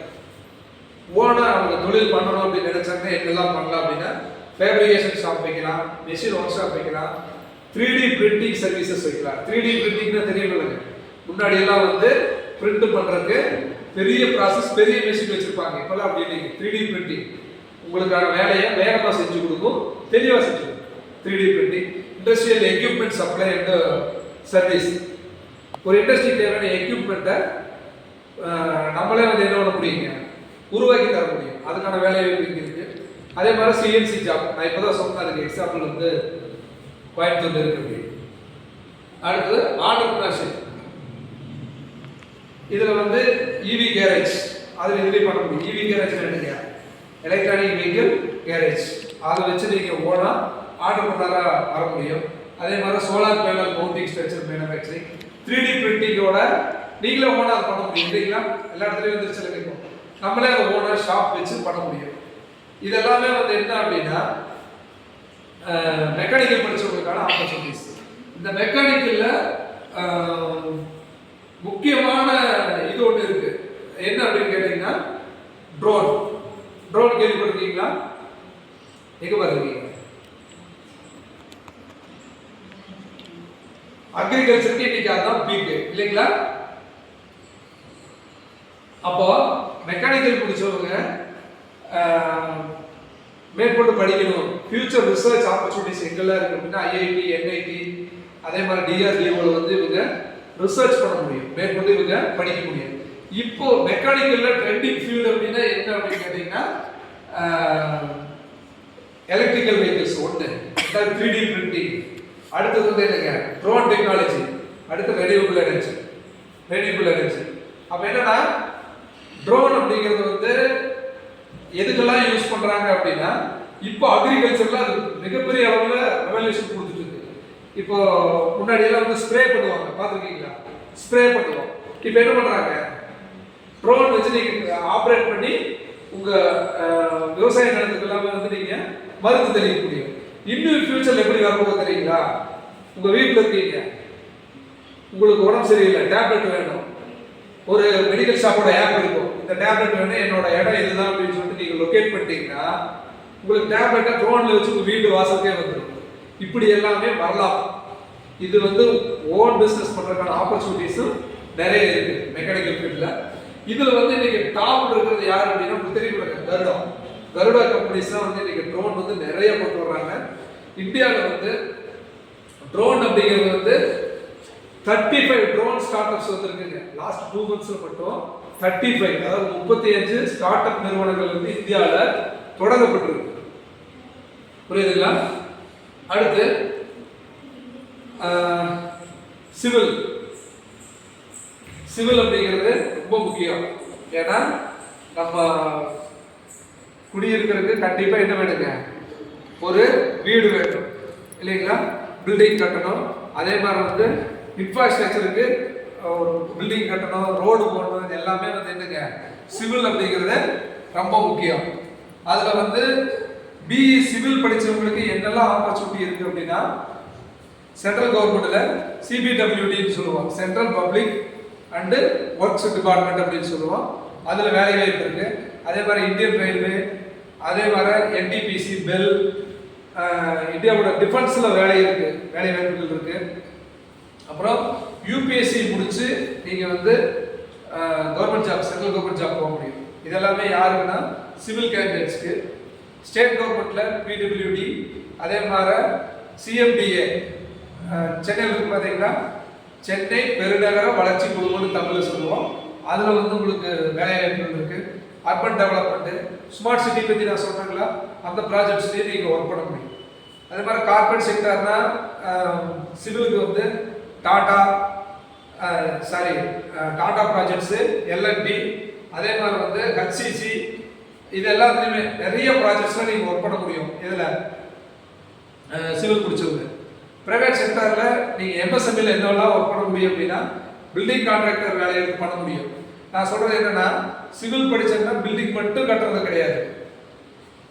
ஓனாக அவங்க தொழில் பண்ணணும் அப்படின்னு நினைச்சாங்கன்னா என்னெல்லாம் பண்ணலாம் அப்படின்னா, ஃபேப்ரிகேஷன் ஷாப் வைக்கலாம், மெஷின் ஒர்க் ஷாப் வைக்கலாம், 3D பிரிண்டிங் சர்வீசஸ் வைக்கலாம். 3D பிரிண்டிங்னா தெரியுமில்லைங்க, முன்னாடி எல்லாம் வந்து பிரிண்ட் பண்ணுறதுக்கு பெரிய ப்ராசஸ், பெரிய மெஷின் வச்சுருப்பாங்க. இப்போல்லாம் அப்படி இல்லைங்க. 3D பிரிண்டிங் உங்களுக்கான வேலையை வேகமாக செஞ்சு கொடுக்கும், தெளிவாக செஞ்சு கொடுக்கும். 3D printing, industrial equipment supply and service. ஒரு இண்டஸ்ட்ரி தேவையான எக்யூப்மெண்ட்டை நம்மளே வந்து என்ன பண்ண முடியுங்க, உருவாக்கி தர முடியும். அதுக்கான வேலை வாய்ப்பு இங்கே இருக்கு. அதே மாதிரி சிஎன்சி ஜாப், நான் இப்போ தான் சொன்னேன், அதுக்கு எக்ஸாம்பிள் வந்து கோயம்புத்தூர்ல இருக்கு. அடுத்தது ஆண்டர்பிரினர்ஷிப். இதுல வந்து இவி கேரேஜ், அதில் இதுலேயும் பண்ண முடியும். இவி கேரேஜ் என்னங்க, எலக்ட்ரானிக் வெஹிக்கிள் கேரேஜ். அதை வச்சு நீங்கள் ஓனா ஆண்டர்பிரினராக வர முடியும். அதே மாதிரி solar panel mounting structure manufacturing, 3D பிரிண்டிங்கோட நீங்களே ஓனா அதை பண்ண முடியும் இல்லைங்களா. எல்லா இடத்துலையும் வந்துருச்சு இல்லைங்க, நம்மளே அதை ஓனர் ஷாப் வச்சு பண்ண முடியும். இதெல்லாமே வந்து என்ன அப்படின்னா மெக்கானிக்கல் படிச்சவங்களுக்கான ஆப்பர்ச்சுனிட்டிஸ். இந்த மெக்கானிக்கல்ல முக்கியமான இது ஒன்று இருக்கு. என்ன அப்படின்னு கேட்டீங்கன்னா ட்ரோன். ட்ரோன் கேள்விப்பட்டிருக்கீங்களா? எங்க பாருங்க, அக்ரிகல்ச்சருக்கு இன்னைக்கு அதான் பீக் இல்லைங்களா. அப்போ மெக்கானிக்கல் முடிச்சவங்க மேற்கொண்டு படிக்கணும். ஃபியூச்சர் ரிசர்ச் ஆப்பர்ச்சுனிட்டிஸ் எங்கெல்லாம் இருக்கு அப்படின்னா ஐஐடி, என்ஐடி, அதே மாதிரி டிஆர்டிஓவில் வந்து இவங்க ரிசர்ச் பண்ண முடியும், மேற்கொண்டு இவங்க படிக்க முடியும். இப்போ மெக்கானிக்கல்ல ட்ரெண்டிங் ஃபீல்டு அப்படின்னா என்ன அப்படின்னு கேட்டீங்கன்னா எலக்ட்ரிக்கல் வெஹிக்கிள்ஸ் ஒன்று, 3D பிரிண்டிங், அடுத்தது வந்து என்னங்க ட்ரோன் டெக்னாலஜி, அடுத்து ரெனியூவபிள் எனர்ஜி. அப்போ என்னன்னா ட்ரோன் அப்படிங்கிறது வந்து எதுக்கெல்லாம் யூஸ் பண்றாங்க அப்படின்னா இப்போ அக்ரிகல்ச்சர்ல அது மிகப்பெரிய அளவில் ரெவல்யூஷன் கொடுத்துட்டு இருக்கு. இப்போ முன்னாடி எல்லாம் வந்து ஸ்ப்ரே பண்ணுவாங்க, பார்த்துருக்கீங்களா? ஸ்ப்ரே பண்ணுவோம். இப்போ என்ன பண்றாங்க, ட்ரோன் வச்சு நீங்க ஆப்ரேட் பண்ணி உங்க விவசாய நிலத்துக்கு எல்லாமே வந்து நீங்க மருந்து தெளிக்க முடியும். இன்னும் ஃபியூச்சர்ல எப்படி வரப்போகுது தெரியுங்களா? உங்க வீட்டில் இருக்கீங்க, உங்களுக்கு உடம்பு சரியில்லை, டேப்லெட் வேணும், ஒரு மெடிக்கல் ஷாப்போட ஆப் இருக்கும், இந்த டேப்லெட் வேணும், என்னோட இடம் இதுதான் அப்படின்னு சொல்லிட்டு நீங்க லொகேட் பண்ணிட்டீங்கன்னா உங்களுக்கு டேப்லெட்டை ட்ரோன்ல வச்சு உங்க வீட்டு வாசலுக்கே வந்துடும். இப்படி எல்லாமே வரலாம். இது வந்து ஓன் பிசினஸ் பண்றதுக்கான ஆப்பர்ச்சுனிட்டிஸும் நிறைய இருக்கு மெக்கானிக்கல் ஃபீல்ட்ல. இதுல வந்து இன்னைக்கு டாப் இருக்கிறது யாரு அப்படின்னா உங்களுக்கு தெரியும், கருடா கம்பெனிஸ் தான் வந்து இன்னைக்கு ட்ரோன் வந்து நிறைய கொண்டு வர்றாங்க. இந்தியாவில் வந்து ட்ரோன் அப்படிங்கிறது வந்து 35 ட்ரோன் ஸ்டார்ட் அப்ஸ் வந்துருக்குங்க. லாஸ்ட் 2 monthsல மட்டும் 35, அதாவது 35 ஸ்டார்ட் அப் நிறுவனங்கள் வந்து இந்தியாவில் தொடங்கப்பட்டிருக்கு. புரியுதுங்களா? அடுத்து சிவில் அப்படிங்கிறது ரொம்ப முக்கியம். ஏன்னா நம்ம குடியிருக்கிறதுக்கு கண்டிப்பா என்ன வேணுங்க, ஒரு வீடு வேணும் இல்லைங்களா, பில்டிங் கட்டணும். அதே மாதிரி வந்து இன்ஃப்ராஸ்ட்ரக்சருக்கு ஒரு பில்டிங் கட்டணும், ரோடு போடணும், இது எல்லாமே வந்து என்னங்க சிவில் அப்படிங்கிறது ரொம்ப முக்கியம். அதில் வந்து பிஇ சிவில் படித்தவங்களுக்கு என்னெல்லாம் ஆப்பர்ச்சுனிட்டி இருக்குது அப்படின்னா சென்ட்ரல் கவர்மெண்ட்டில் சிபிடபிள்யூடின்னு சொல்லுவோம், central public and works department அப்படின்னு சொல்லுவோம், அதில் வேலை வாய்ப்பு இருக்குது. அதே மாதிரி இந்தியன் ரயில்வே, அதே மாதிரி என்டிபிசி, பெல், இந்தியாவோட டிஃபென்ஸில் வேலை வாய்ப்புகள் இருக்குது. அப்புறம் யூபிஎஸ்சி முடிச்சு நீங்கள் வந்து government job, central government job போக முடியும். இதெல்லாமே யாருக்குன்னா சிவில் கேண்டிடேட்ஸ்க்கு. ஸ்டேட் கவர்மெண்ட்டில் பிடபிள்யூடி, அதே மாதிரி சிஎம்டிஏ, சென்னையில் இருக்கு பார்த்தீங்கன்னா சென்னை பெருநகர வளர்ச்சி குழுமம்னு தமிழில் சொல்லுவோம். அதில் வந்து உங்களுக்கு வேலை வாய்ப்புகள் இருக்குது. அர்பன் டெவலப்மெண்ட்டு, ஸ்மார்ட் சிட்டி பற்றி நான் சொல்கிறேங்களா, அந்த ப்ராஜெக்ட்ஸ்லேயே நீங்கள் ஒர்க் பண்ண முடியும். அதே மாதிரி கார்பரேட் செக்டர்னா சிவிலுக்கு வந்து டாடா ப்ராஜெக்ட்ஸு, எல்என்டி, அதே மாதிரி வந்து ஹச்சிசி, இது எல்லாத்துலேயுமே நிறைய ப்ராஜெக்ட்ஸில் நீங்கள் ஒர்க் பண்ண முடியும். இதில் சிவில் முடிச்சவங்க. ப்ரைவேட் செக்டரில் நீங்கள் எம்எஸ்எம்இல என்னெல்லாம் ஒர்க் பண்ண முடியும் அப்படின்னா பில்டிங் கான்ட்ராக்டர் வேலையை எடுத்து பண்ண முடியும். நான் சொல்கிறது என்னென்னா சிவில் படித்தோம்னா பில்டிங் மட்டும் கட்டுறது கிடையாது,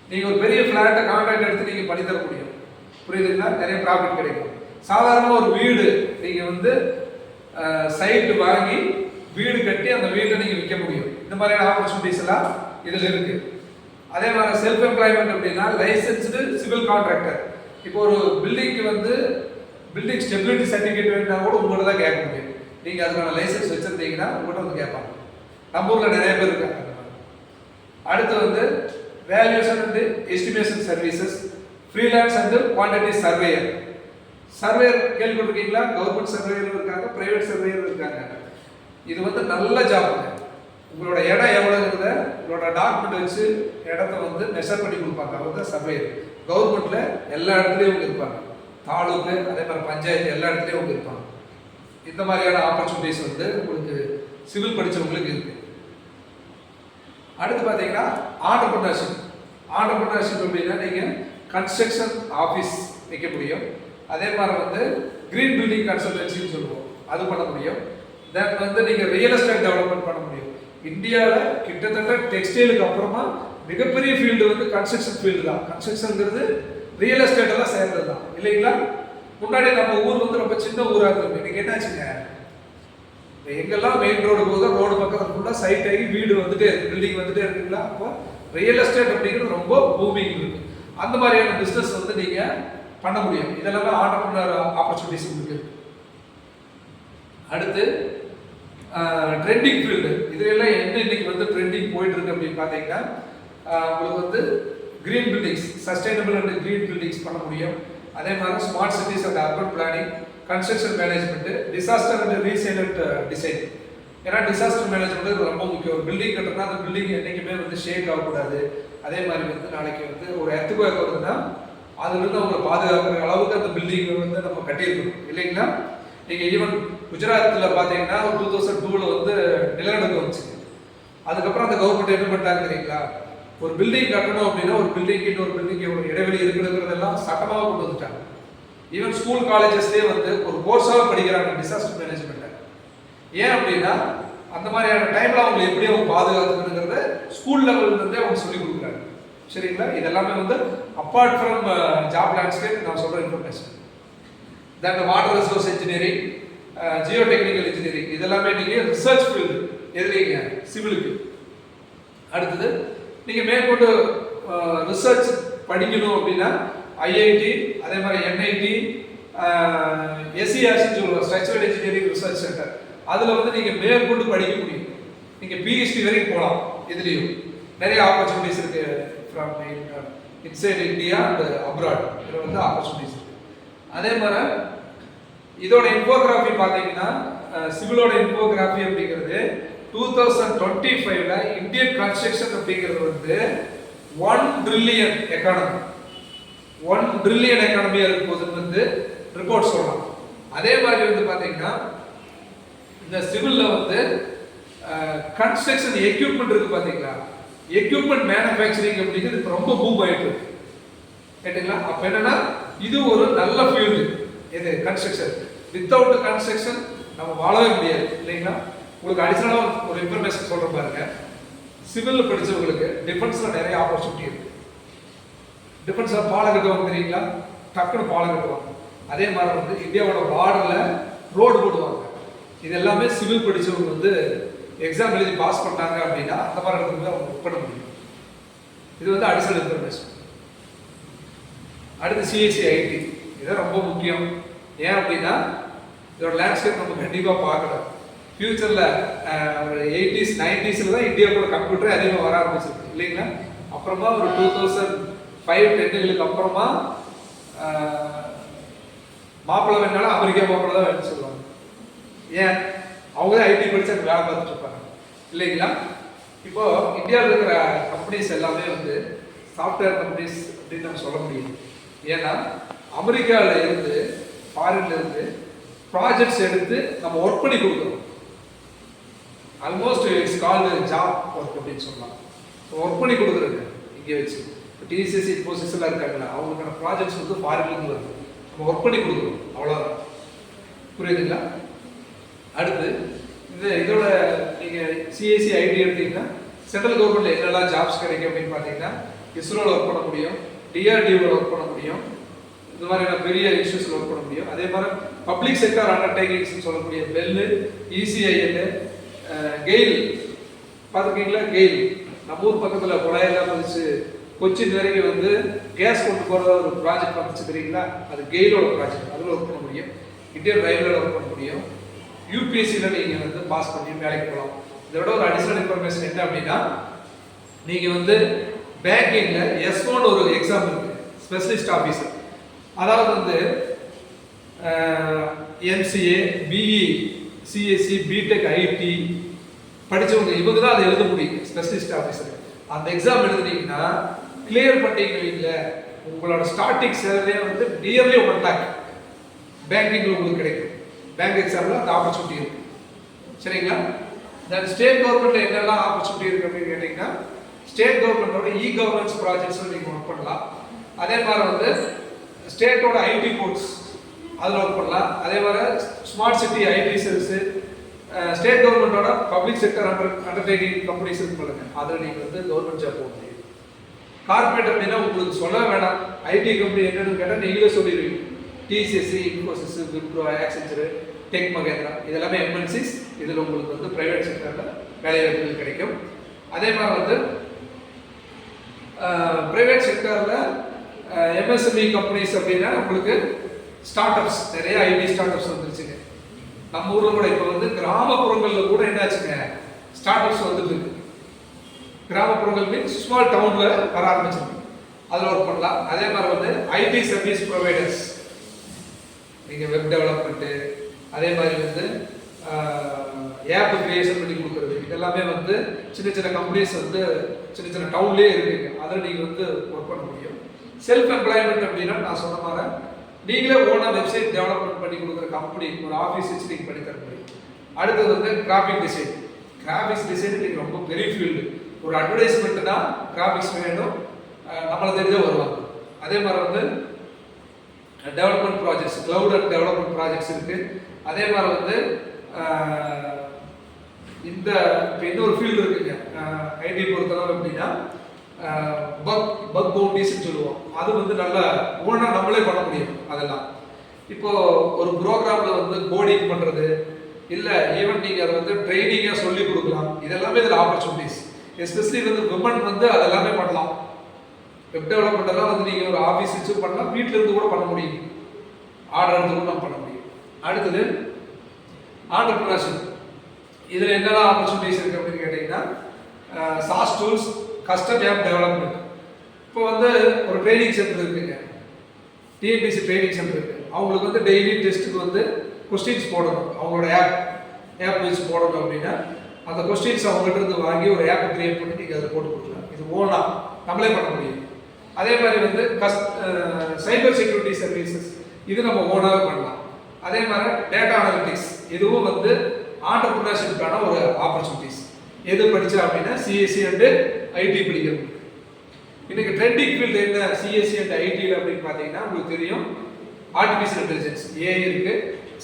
நீங்கள் ஒரு பெரிய ஃப்ளாட்டை கான்ட்ராக்ட் எடுத்து நீங்கள் பண்ணி தர முடியும். புரியுதுங்களா? நிறைய ப்ராஃபிட் கிடைக்கும். சாதாரணமாக ஒரு வீடு நீங்கள் வந்து சைட்டு வாங்கி வீடு கட்டி அந்த வீட்டை நீங்கள் விற்க முடியும். இந்த மாதிரியான ஆப்பர்ச்சுனிட்டிஸ் எல்லாம் இதில் இருக்குது. அதே மாதிரி செல்ஃப் எம்ப்ளாய்மெண்ட் அப்படின்னா லைசன்ஸ்டு சிவில் கான்ட்ராக்டர். இப்போ ஒரு பில்டிங்க்கு வந்து பில்டிங் ஸ்டெபிலிட்டி சர்டிஃபிகேட் வேணும்னா கூட உங்கள்கிட்ட தான் கேட்க முடியும். நீங்கள் அதுக்கான லைசன்ஸ் வச்சுருந்தீங்கன்னா உங்கள்கிட்ட வந்து கேட்பாங்க. நம்ம ஊரில் நிறைய பேர் இருக்காங்க. அடுத்து வந்து valuation and estimation services, freelance and quantity surveyor. Surveyor கேள்விப்பட்டிருக்கீங்களா? கவர்மெண்ட் சர்வேயர் இருக்காங்க, பிரைவேட் சர்வேயர் இருக்காங்க. இது வந்து நல்ல ஜாப்ங்க. உங்களோட இடம் எவ்வளோங்கிறத உங்களோட டாக்குமெண்ட் வச்சு இடத்த வந்து மெஷர் பண்ணி கொடுப்பாங்க. அவங்க தான் சர்வேயர். கவர்மெண்ட்ல எல்லா இடத்துலையும் அவங்க இருப்பாங்க. தாலுக்கு, அதே மாதிரி பஞ்சாயத்து, எல்லா இடத்துலையும் அவங்க இருப்பாங்க. இந்த மாதிரியான ஆப்பர்ச்சுனிட்டிஸ் வந்து உங்களுக்கு சிவில் படித்தவங்களுக்கு இருக்கு. அடுத்து பார்த்தீங்கன்னா ஆண்டர்பிரினர்ஷிப். ஆண்டர்பிரினர்ஷிப் அப்படின்னா நீங்கள் கன்ஸ்ட்ரக்ஷன் ஆஃபீஸ் வைக்க முடியும். அதே மாதிரி வந்து கிரீன் பில்டிங் கன்சல்டன்சின்னு சொல்லுவோம், அது பண்ண முடியும். தென் வந்து நீங்கள் ரியல் எஸ்டேட் டெவலப்மெண்ட் பண்ண முடியும். இந்தியாவில் கிட்டத்தட்ட டெக்ஸ்டைலுக்கு அப்புறமா மிகப்பெரிய ஃபீல்டு வந்து கன்ஸ்ட்ரக்ஷன் ஃபீல்டு தான். கன்ஸ்ட்ரக்ஷனுங்கிறது ரியல் எஸ்டேட் எல்லாம் சேர்ந்தது தான் இல்லைங்களா? முன்னாடி நம்ம ஊர் வந்து ரொம்ப சின்ன ஊராக இருந்தோம். இன்னைக்கு என்னாச்சுங்க, எங்கெல்லாம் மெயின் ரோடு போகுதோ ரோடு பக்கத்தில் ஃபுல்லாக சைட் ஆகி வீடு வந்துட்டே இருக்கு, பில்டிங் வந்துட்டே இருக்குங்களா? அப்போ ரியல் எஸ்டேட் அப்படிங்கிறது ரொம்ப பூமிங் இருக்கு. அந்த மாதிரியான பிஸ்னஸ் வந்து நீங்கள் பண்ண முடியும். இதெல்லாமே ஆண்டர்பிரினர் ஆப்பர்ச்சுனிட்டிஸ் உங்களுக்கு இருக்கு. அடுத்து ட்ரெண்டிங் ஃபீல்டு. இதுலாம் என்ன இன்னைக்கு வந்து ட்ரெண்டிங் போயிட்டு இருக்கு அப்படின்னு பார்த்தீங்கன்னா உங்களுக்கு வந்து green buildings, sustainable and green buildings பண்ண முடியும். அதே மாதிரி smart cities and urban planning, construction management, disaster and resilient design. ஏன்னா டிசாஸ்டர் மேனேஜ்மெண்ட் ரொம்ப முக்கியம். ஒரு பில்டிங் கட்டுறதுனா அந்த பில்டிங் என்றைக்குமே வந்து ஷேக் ஆகக்கூடாது. அதே மாதிரி வந்து நாளைக்கு வந்து ஒரு எர்த்குவேக் வருதுன்னா அதுலேருந்து அவங்களை பாதுகாக்கிற அளவுக்கு அந்த பில்டிங் வந்து நம்ம கட்டியிருக்கணும் இல்லைங்களா? நீங்கள் ஈவன் குஜராத்தில் பார்த்தீங்கன்னா 2002 வந்து நிலநடுக்கம் வந்துச்சு. அதுக்கப்புறம் அந்த கவர்மெண்ட் என்ன பண்ணிட்டாங்க தெரியுங்களா? ஒரு பில்டிங் கட்டணும் அப்படின்னா ஒரு பில்டிங் இன்னொரு பில்டிங் எவ்வளோ இடைவெளி இருக்குங்கிறதெல்லாம் சட்டமாக கொண்டு வந்துட்டாங்க. ஈவன் ஸ்கூல் காலேஜஸ்லேயே வந்து ஒரு கோர்ஸாக படிக்கிறாங்க டிசாஸ்டர் மேனேஜ்மெண்ட்டை. ஏன் அப்படின்னா அந்த மாதிரியான டைமில் அவங்களை எப்படி அவங்க பாதுகாத்துக்கணுங்கிறத ஸ்கூல் லெவல்லேருந்தே அவங்க சொல்லிக் கொடுக்குறாங்க. சரிங்களா? இதெல்லாமே வந்து அப்பார்ட் ஃப்ரம் ஜாப் லேண்ட்ஸ்கேப் நான் சொல்கிற இன்ஃபர்மேஷன். தென் water resource engineering, Jio technical engineering, இதெல்லாமே நீங்கள் ரிசர்ச் ஃபீல்டு எதுலைங்க? சிவிலுக்கு. அடுத்தது நீங்கள் மேற்கொண்டு ரிசர்ச் படிக்கணும் அப்படின்னா ஐஐடி, அதே மாதிரி என்ஐடி, எஸ்சிஆர்சின்னு சொல்லுவோம், ஸ்ட்ரக்சரல் இன்ஜினியரிங் ரிசர்ச் சென்டர். அதில் வந்து நீங்கள் மேற்கொண்டு படிக்க முடியும். நீங்கள் பிஹெச்டி வரைக்கும் போகலாம். இதுலேயும் நிறைய ஆப்பர்ச்சுனிட்டிஸ் இருக்கு from inside India and abroad. இதில் வந்து ஆப்பர்ச்சுனிட்டிஸ் இருக்கு. அதே மாதிரி இதோட இன்ஃபோகிராஃபி பார்த்தீங்கன்னா சிவிலோட இன்ஃபோகிராஃபி அப்படிங்கிறது 2025ல இந்தியன் கன்ஸ்ட்ரக்ஷன் அப்படிங்கிறது வந்து 1 ட்ரில்லியன் எக்கானமி, 1 ட்ரில்லியன் எக்கானமியா இருக்கும் போதுன்னு வந்து ரிப்போர்ட் சொல்லலாம். அதே மாதிரி வந்து பார்த்தீங்கன்னா இந்த சிவில்ல வந்து கன்ஸ்ட்ரக்ஷன் எக்யூப்மெண்ட் இருக்கு பார்த்தீங்களா? எக்யூப்மெண்ட் மேனுஃபேக்சரிங் அப்படிங்கிறது இப்போ ரொம்ப பூம் ஆயிட்டு இருக்கு கேட்டீங்களா? அப்போ என்னன்னா இது ஒரு நல்ல ஃபீல்டு. இது கன்ஸ்ட்ரக்ஷன். வித்தவுட் கன்ஸ்ட்ரக்ஷன் நம்ம வாழவே முடியாது இல்லைங்களா? உங்களுக்கு அடிஷனலாக ஒரு இன்ஃபர்மேஷன் சொல்கிற பாருங்க. சிவில் படித்தவங்களுக்கு டிஃபென்ஸில் நிறைய ஆப்பர்ச்சுனிட்டி இருக்கு. டிஃபென்ஸில் பாலம் கட்டுவாங்க தெரியுங்களா? டக்குன்னு பாலம் கட்டுவாங்க. அதே மாதிரி வந்து இந்தியாவோட பார்டரில் ரோடு போடுவாங்க. இது எல்லாமே சிவில் படித்தவங்க வந்து எக்ஸாம் எழுதி பாஸ் பண்ணாங்க அப்படின்னா அந்த மாதிரி இடத்துக்கு அவங்க ஒர்க் பண்ண முடியும். இது வந்து அடிஷனல் இன்ஃபர்மேஷன். அடுத்து சிஎஸ்சி ஐடி, இது ரொம்ப முக்கியம். ஏன் அப்படின்னா இதோட லேண்ட்ஸ்கேப் நம்ம கண்டிப்பாக பார்க்கலாம். ஃபியூச்சரில் ஒரு 80s 90sல தான் இந்தியாவோட கம்ப்யூட்டர் அதிகமாக வர ஆரம்பிச்சிருக்கு இல்லைங்களா? அப்புறமா ஒரு 2005-10களுக்கு அப்புறமா மாப்பிள்ளை வேணாலும் அமெரிக்கா மாப்பிள்ளை தான் வேணும்னு சொல்லுவாங்க. ஏன்? அவங்க தான் ஐடி படிச்சு அந்த வேலை பார்த்துட்டு இருப்பாங்க இல்லைங்களா? இப்போ இந்தியாவில் இருக்கிற கம்பெனிஸ் எல்லாமே வந்து சாஃப்ட்வேர் கம்பெனிஸ் அப்படின்னு நம்ம சொல்ல முடியும். ஏன்னா அமெரிக்காவில் இருந்து ஃபாரின்ல இருந்து ப்ராஜெக்ட்ஸ் எடுத்து நம்ம ஒர்க் பண்ணி கொடுக்குறோம். Almost it's called job work அப்படின்னு சொல்லலாம். ஒர்க் பண்ணி கொடுக்குறது இங்கே வச்சு டிசிஎஸ்சி இன்ஃபோசிஸ் எல்லாம் இருக்காங்களா, அவங்களுக்கான ப்ராஜெக்ட்ஸ் வந்து ஃபாரின்லேருந்து வருது. நம்ம ஒர்க் பண்ணி கொடுக்குறோம், அவ்வளோதான். புரியுதுங்களா? அடுத்து இதோட நீங்கள் சிஎஸ்சி ஐடி எடுத்தீங்கன்னா சென்ட்ரல் கவர்மெண்ட்ல என்னெல்லாம் ஜாப்ஸ் கிடைக்கும் அப்படின்னு பார்த்தீங்கன்னா இஸ்ரோவில் ஒர்க் பண்ண முடியும், டிஆர்டிஓவில் ஒர்க் பண்ண முடியும், இந்த மாதிரியான பெரிய இன்ஸ்டியூட்ஸில் ஒர்க் பண்ண முடியும். அதே மாதிரி பப்ளிக் செக்டர் அண்டர்டேக்கிங்ஸ்னு சொல்லக்கூடிய பெல்லு, இசிஐஎல், கெயில் பார்த்துருக்கீங்களா? கெயில் நம்ம ஊர் பக்கத்தில் குழாயெல்லாம் வந்துச்சு, கொச்சின் வரைக்கும் வந்து கேஸ் கொண்டு போகிற ஒரு ப்ராஜெக்ட் வந்துச்சு தெரியுங்களா? அது கெயிலோட ப்ராஜெக்ட். அதில் ஒர்க் பண்ண முடியும். இந்தியன் ரயில்வேல ஒர்க் பண்ண முடியும். யூபிஎஸ்சியில் நீங்கள் வந்து பாஸ் பண்ணி வேலைக்கு போகலாம். இதோட ஒரு அடிஷனல் இன்ஃபர்மேஷன் என்ன அப்படின்னா நீங்கள் வந்து பேங்கிங்கில் S1 ஒரு எக்ஸாம் இருக்குது, ஸ்பெஷலிஸ்ட் ஆஃபீஸர். அதாவது வந்து MCA, BE, CSE, BTech, IT படித்தவங்க இவங்க தான் அதை எழுத முடியும், ஸ்பெஷலிஸ்ட் ஆஃபீஸர். அந்த எக்ஸாம் எழுதுனீங்கன்னா கிளியர் பண்ணிட்டீங்க, உங்களோட ஸ்டார்டிங் சேலரியே வந்து நியர்லி 1 lakh பேங்கிங்கில் உங்களுக்கு கிடைக்கும். பேங்க் எக்ஸாமில் அந்த ஆப்பர்ச்சுனிட்டி இருக்கு. சரிங்களா? தென் ஸ்டேட் கவர்மெண்ட்ல என்னெல்லாம் ஆப்பர்ச்சுனிட்டி இருக்கு அப்படின்னு கேட்டிங்கன்னா, ஸ்டேட் கவர்மெண்டோட கவர்னன்ஸ் ப்ராஜெக்ட்ஸ் நீங்கள் ஒர்க் பண்ணலாம். அதே மாதிரி வந்து ஸ்டேட்டோட ஐடி கோர்ஸ் அதில் ஒர்க் பண்ணலாம். அதே மாதிரி smart city IT service, state கவர்மெண்டோட பப்ளிக் செக்டர் அண்டர்டேக்கிங் கம்பெனிஸ் இருக்கு பாருங்க, அதில் நீங்கள் வந்து கவர்மெண்ட் ஜாப் போக முடியும். கார்பரேட் அப்படின்னா உங்களுக்கு சொல்ல வேண்டாம், ஐடி கம்பெனி என்னன்னு கேட்டால் நீங்களே சொல்லிடுவீங்க. DCSC, Infosys, Wipro, Accenture, tech Mahindra இதெல்லாமே எம்என்சிஸ். இதில் உங்களுக்கு வந்து பிரைவேட் செக்டரில் வேலைவாய்ப்புகள் கிடைக்கும். அதே மாதிரி வந்து பிரைவேட் செக்டரில் எம்எஸ்எம்இ கம்பெனிஸ் அப்படின்னா உங்களுக்கு ஸ்டார்ட் அப்ஸ், நிறைய ஐடி ஸ்டார்ட் அப்ஸ் வந்துருச்சுங்க. நம்ம ஊரில் கூட இப்போ வந்து கிராமப்புறங்களில் கூட என்னாச்சுங்க, ஸ்டார்ட் அப்ஸ் வந்துட்டு இருக்கு. கிராமப்புறங்கள் மீன்ஸ் ஸ்மால் டவுனில் வர ஆரம்பிச்சிருக்கு, அதில் ஒர்க் பண்ணலாம். அதே மாதிரி வந்து ஐடி சர்வீஸ் ப்ரொவைடர்ஸ், நீங்கள் வெப் டெவலப்மெண்ட்டு, அதே மாதிரி வந்து ஆப் கிரியேஷன் பண்ணி கொடுக்குறது, இதெல்லாமே வந்து சின்ன சின்ன கம்பெனிஸ் வந்து சின்ன சின்ன டவுன்லேயே இருக்குங்க, அதில் நீங்கள் வந்து ஒர்க் பண்ண முடியும். செல்ஃப் எம்ப்ளாய்மெண்ட் அப்படின்னா நான் சொன்ன மாதிரி நீங்களே ஓனாக வெப்சைட் டெவலப்மெண்ட் பண்ணி கொடுக்குற கம்பெனி, ஒரு ஆஃபீஸ் வச்சு நீங்கள் பண்ணி தர முடியும். அடுத்தது வந்து கிராஃபிக் டிசைன். கிராஃபிக்ஸ் டிசைன் நீங்கள் ரொம்ப பெரிய ஃபீல்டு. ஒரு அட்வர்டைஸ்மெண்ட்னா கிராஃபிக்ஸ் வேணும், நம்மளை தெரிஞ்சே வருவாங்க. அதே மாதிரி வந்து development projects, cloud and development projects இருக்குது. அதே மாதிரி வந்து இந்த இப்போ இன்னொரு ஃபீல்டு இருக்குங்க ஐடி பொறுத்தளவு அப்படின்னா பக் பவுண்டரிஸ்ன்னு சொல்லுவோம். அது வந்து நல்லா ஓனாக நம்மளே பண்ண முடியும். அதெல்லாம் இப்போ ஒரு ப்ரோக்ராமில் வந்து கோடிங் பண்ணுறது, இல்லை ஈவன் நீங்கள் அதை வந்து ட்ரைனிங்காக சொல்லி கொடுக்கலாம். இதெல்லாமே இதில் ஆப்பர்ச்சுனிட்டிஸ். எஸ்பெஷலி வந்து விமன் வந்து அதெல்லாமே பண்ணலாம். வெப் டெவலப்மெண்ட் எல்லாம் வந்து நீங்கள் ஒரு ஆஃபீஸ் வச்சு பண்ணலாம், வீட்டில் இருந்து கூட பண்ண முடியும், ஆர்டர் எடுத்து கூட நம்ம பண்ண முடியும். அடுத்தது ஆண்டர்பிரினர்ஷிப். இதில் என்னெல்லாம் ஆப்பர்ச்சுனிட்டிஸ் இருக்குது அப்படின்னு கேட்டிங்கன்னா, SaaS tools, custom app development. இப்போ வந்து ஒரு ட்ரைனிங் சென்டர் இருக்குங்க, டிஎன்பிசி ட்ரைனிங் சென்டர் இருக்குது. அவங்களுக்கு வந்து டெய்லி டெஸ்ட்டுக்கு வந்து கொஸ்டின்ஸ் போடணும், அவங்களோட ஆப் வச்சு போடணும் அப்படின்னா அந்த கொஸ்டின்ஸ் அவங்ககிட்ட இருந்து வாங்கி ஒரு ஆப் கிரியேட் பண்ணி நீங்கள் அதை போட்டு கொடுக்கலாம். இது ஓனாக நம்மளே பண்ண முடியும். அதே மாதிரி வந்து சைபர் செக்யூரிட்டி சர்வீசஸ், இது நம்ம ஓனாக பண்ணலாம். அதே மாதிரி டேட்டா அனாலிட்டிக்ஸ், இதுவும் வந்து ஆண்டர்பிரினர்ஷிப்கான ஒரு ஆப்பர்ச்சுனிட்டிஸ். எது படித்தா அப்படின்னா சிஎஸ்சி அண்டு ஐடி படிக்கிறது. இன்னைக்கு ட்ரெண்டிங் ஃபீல்டு என்ன சிஎஸ்சி அண்ட் ஐடியில் அப்படின்னு பார்த்தீங்கன்னா உங்களுக்கு தெரியும், ஆர்டிஃபிஷியல் இன்டெலிஜென்ஸ், ஏஐ இருக்குது,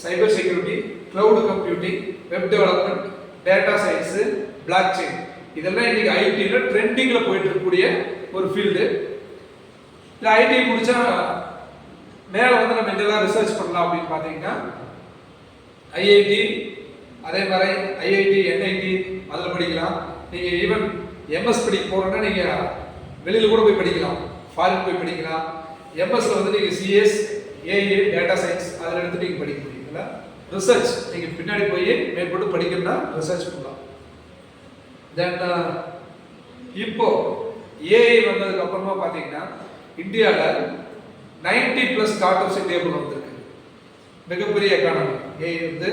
cyber security, cloud computing, web development, data science, blockchain, இதெல்லாம் இன்னைக்கு ஐடியில் ட்ரெண்டிங்கில் போயிட்டு இருக்கக்கூடிய ஒரு ஃபீல்டு. இல்லை ஐடி முடிச்சா மேலே வந்து நம்ம என்னெல்லாம் ரிசர்ச் பண்ணலாம் அப்படின்னு பார்த்தீங்கன்னா ஐஐடி, அதே மாதிரி ஐஐடி, என்ஐடி அதில் படிக்கலாம். நீங்கள் ஈவன் எம்எஸ் படிக்க போகிறோன்னா நீங்கள் வெளியில் கூட போய் படிக்கலாம், ஃபாரின் போய் படிக்கலாம். எம்எஸ்ல வந்து நீங்கள் சிஎஸ், ஏஏ, டேட்டா சயின்ஸ் அதில் எடுத்து நீங்கள் படிக்க முடியுங்களா. ரிசர்ச் நீங்கள் பின்னாடி போய் மேற்கொண்டு படிக்கணும்னா ரிசர்ச் பண்ணலாம். தென் இப்போ ஏஐ வந்ததுக்கு அப்புறமா பார்த்தீங்கன்னா இந்தியாவில் 90+ ஸ்டார்ட் அப்ஸ் இந்தியாவுக்குள்ள வந்திருக்கு. மிகப்பெரிய எக்கானமி ஏஐ வந்து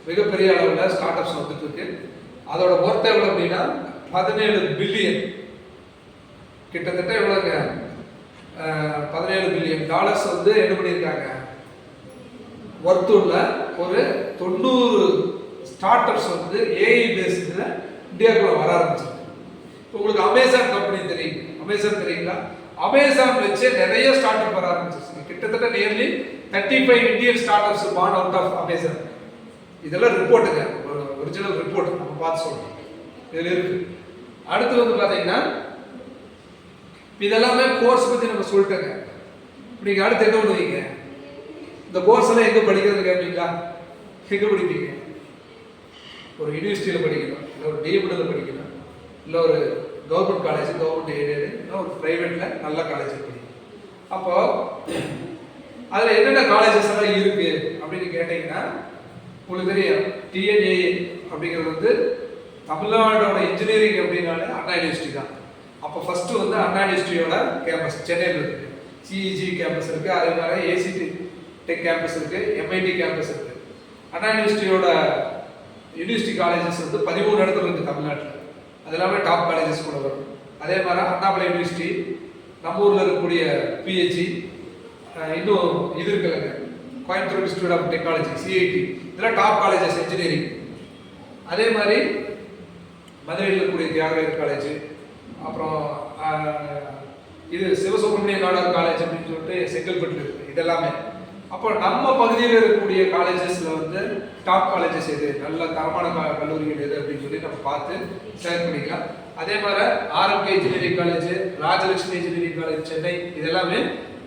மிகப்பெரிய அளவில் ஸ்டார்ட் அப்ஸ் வந்துட்டு இருக்கு. அதோட ஒர்த் எவ்வளோ அப்படின்னா 17 பில்லியன், கிட்டத்தட்ட எவ்வளோங்க, $17 பில்லியன் வந்து என்ன பண்ணியிருக்காங்க, ஒர்த் உள்ள ஒரு 90 ஸ்டார்ட் அப்ஸ் வந்து ஏஐ பேஸ்டில் இந்தியாவுக்குள்ள வர ஆரம்பிச்சிருக்கு. இப்போ உங்களுக்கு அமேசான் கம்பெனி தெரியும், அமேசான் தெரியுங்களா? அமேசான் வச்சு நிறைய ஸ்டார்ட் அப் வர ஆரம்பிச்சிருச்சு. கிட்டத்தட்ட nearly 35 Indian startups born out of Amazon. இதெல்லாம் ரிப்போர்ட்டுங்க, ஒரு ஒரிஜினல் ரிப்போர்ட் நம்ம பார்த்து சொல்றோம், இதில் இருக்கு. அடுத்து வந்து பார்த்தீங்கன்னா இதெல்லாமே கோர்ஸ் பற்றி நம்ம சொல்லிட்டோங்க. நீங்கள் அடுத்து என்ன பண்ணுவீங்க, இந்த கோர்ஸ் எல்லாம் எங்கே படிக்கிறது கேட்பீங்களா? எங்கே படிப்பீங்க? ஒரு யூனிவர்சிட்டியில் படிக்கணும், இல்லை ஒரு டிஎம்டில் படிக்கணும், இல்லை ஒரு கவர்மெண்ட் காலேஜ், கவர்மெண்ட் ஏரியா, இல்லை ஒரு ப்ரைவேட்டில் நல்ல காலேஜ் படிக்கணும். அப்போ அதில் என்னென்ன காலேஜஸ் எல்லாம் இருக்கு அப்படின்னு கேட்டீங்கன்னா உங்களுக்கு தெரியும், டிஎன்ஏஏ அப்படிங்கிறது வந்து தமிழ்நாடோட இன்ஜினியரிங் அப்படின்னாலே அண்ணா யூனிவர்சிட்டி தான். அப்போ ஃபர்ஸ்ட் வந்து அண்ணா யூனிவர்சிட்டியோட கேம்பஸ் சென்னையில் இருக்கு, சிஇஜி கேம்பஸ் இருக்கு, அதே மாதிரி ஏசிடி டெக் கேம்பஸ் இருக்கு, MIT கேம்பஸ் இருக்கு. அண்ணா யூனிவர்சிட்டியோட யூனிவர்சிட்டி காலேஜஸ் வந்து 13 இடத்துல இருக்கு தமிழ்நாட்டில். அது எல்லாமே டாப் காலேஜஸ் கூட வரும். அதே மாதிரி அண்ணாமலை யூனிவர்சிட்டி, நம்ம ஊரில் இருக்கக்கூடிய PHE, இன்னும் இது இருக்குல்லங்க Coimbatore institute of technology CIT, இதெல்லாம் டாப் காலேஜஸ் இன்ஜினியரிங். அதே மாதிரி மதுரையில் இருக்கக்கூடிய தியாகராயர் காலேஜ், அப்புறம் இது சிவசுப்ரமணிய நாடார் காலேஜ் அப்படின்னு சொல்லிட்டு செங்கல்பட்டு இருக்கு. இதெல்லாமே அப்போ நம்ம பகுதியில் இருக்கக்கூடிய காலேஜஸ்ல வந்து டாப் காலேஜஸ் எது, நல்ல தரமான கல்லூரிகள் எது அப்படின்னு சொல்லி நம்ம பார்த்து செலக்ட் பண்ணிக்கலாம். அதே மாதிரி RMK engineering college, Rajalakshmi engineering college Chennai, இதெல்லாமே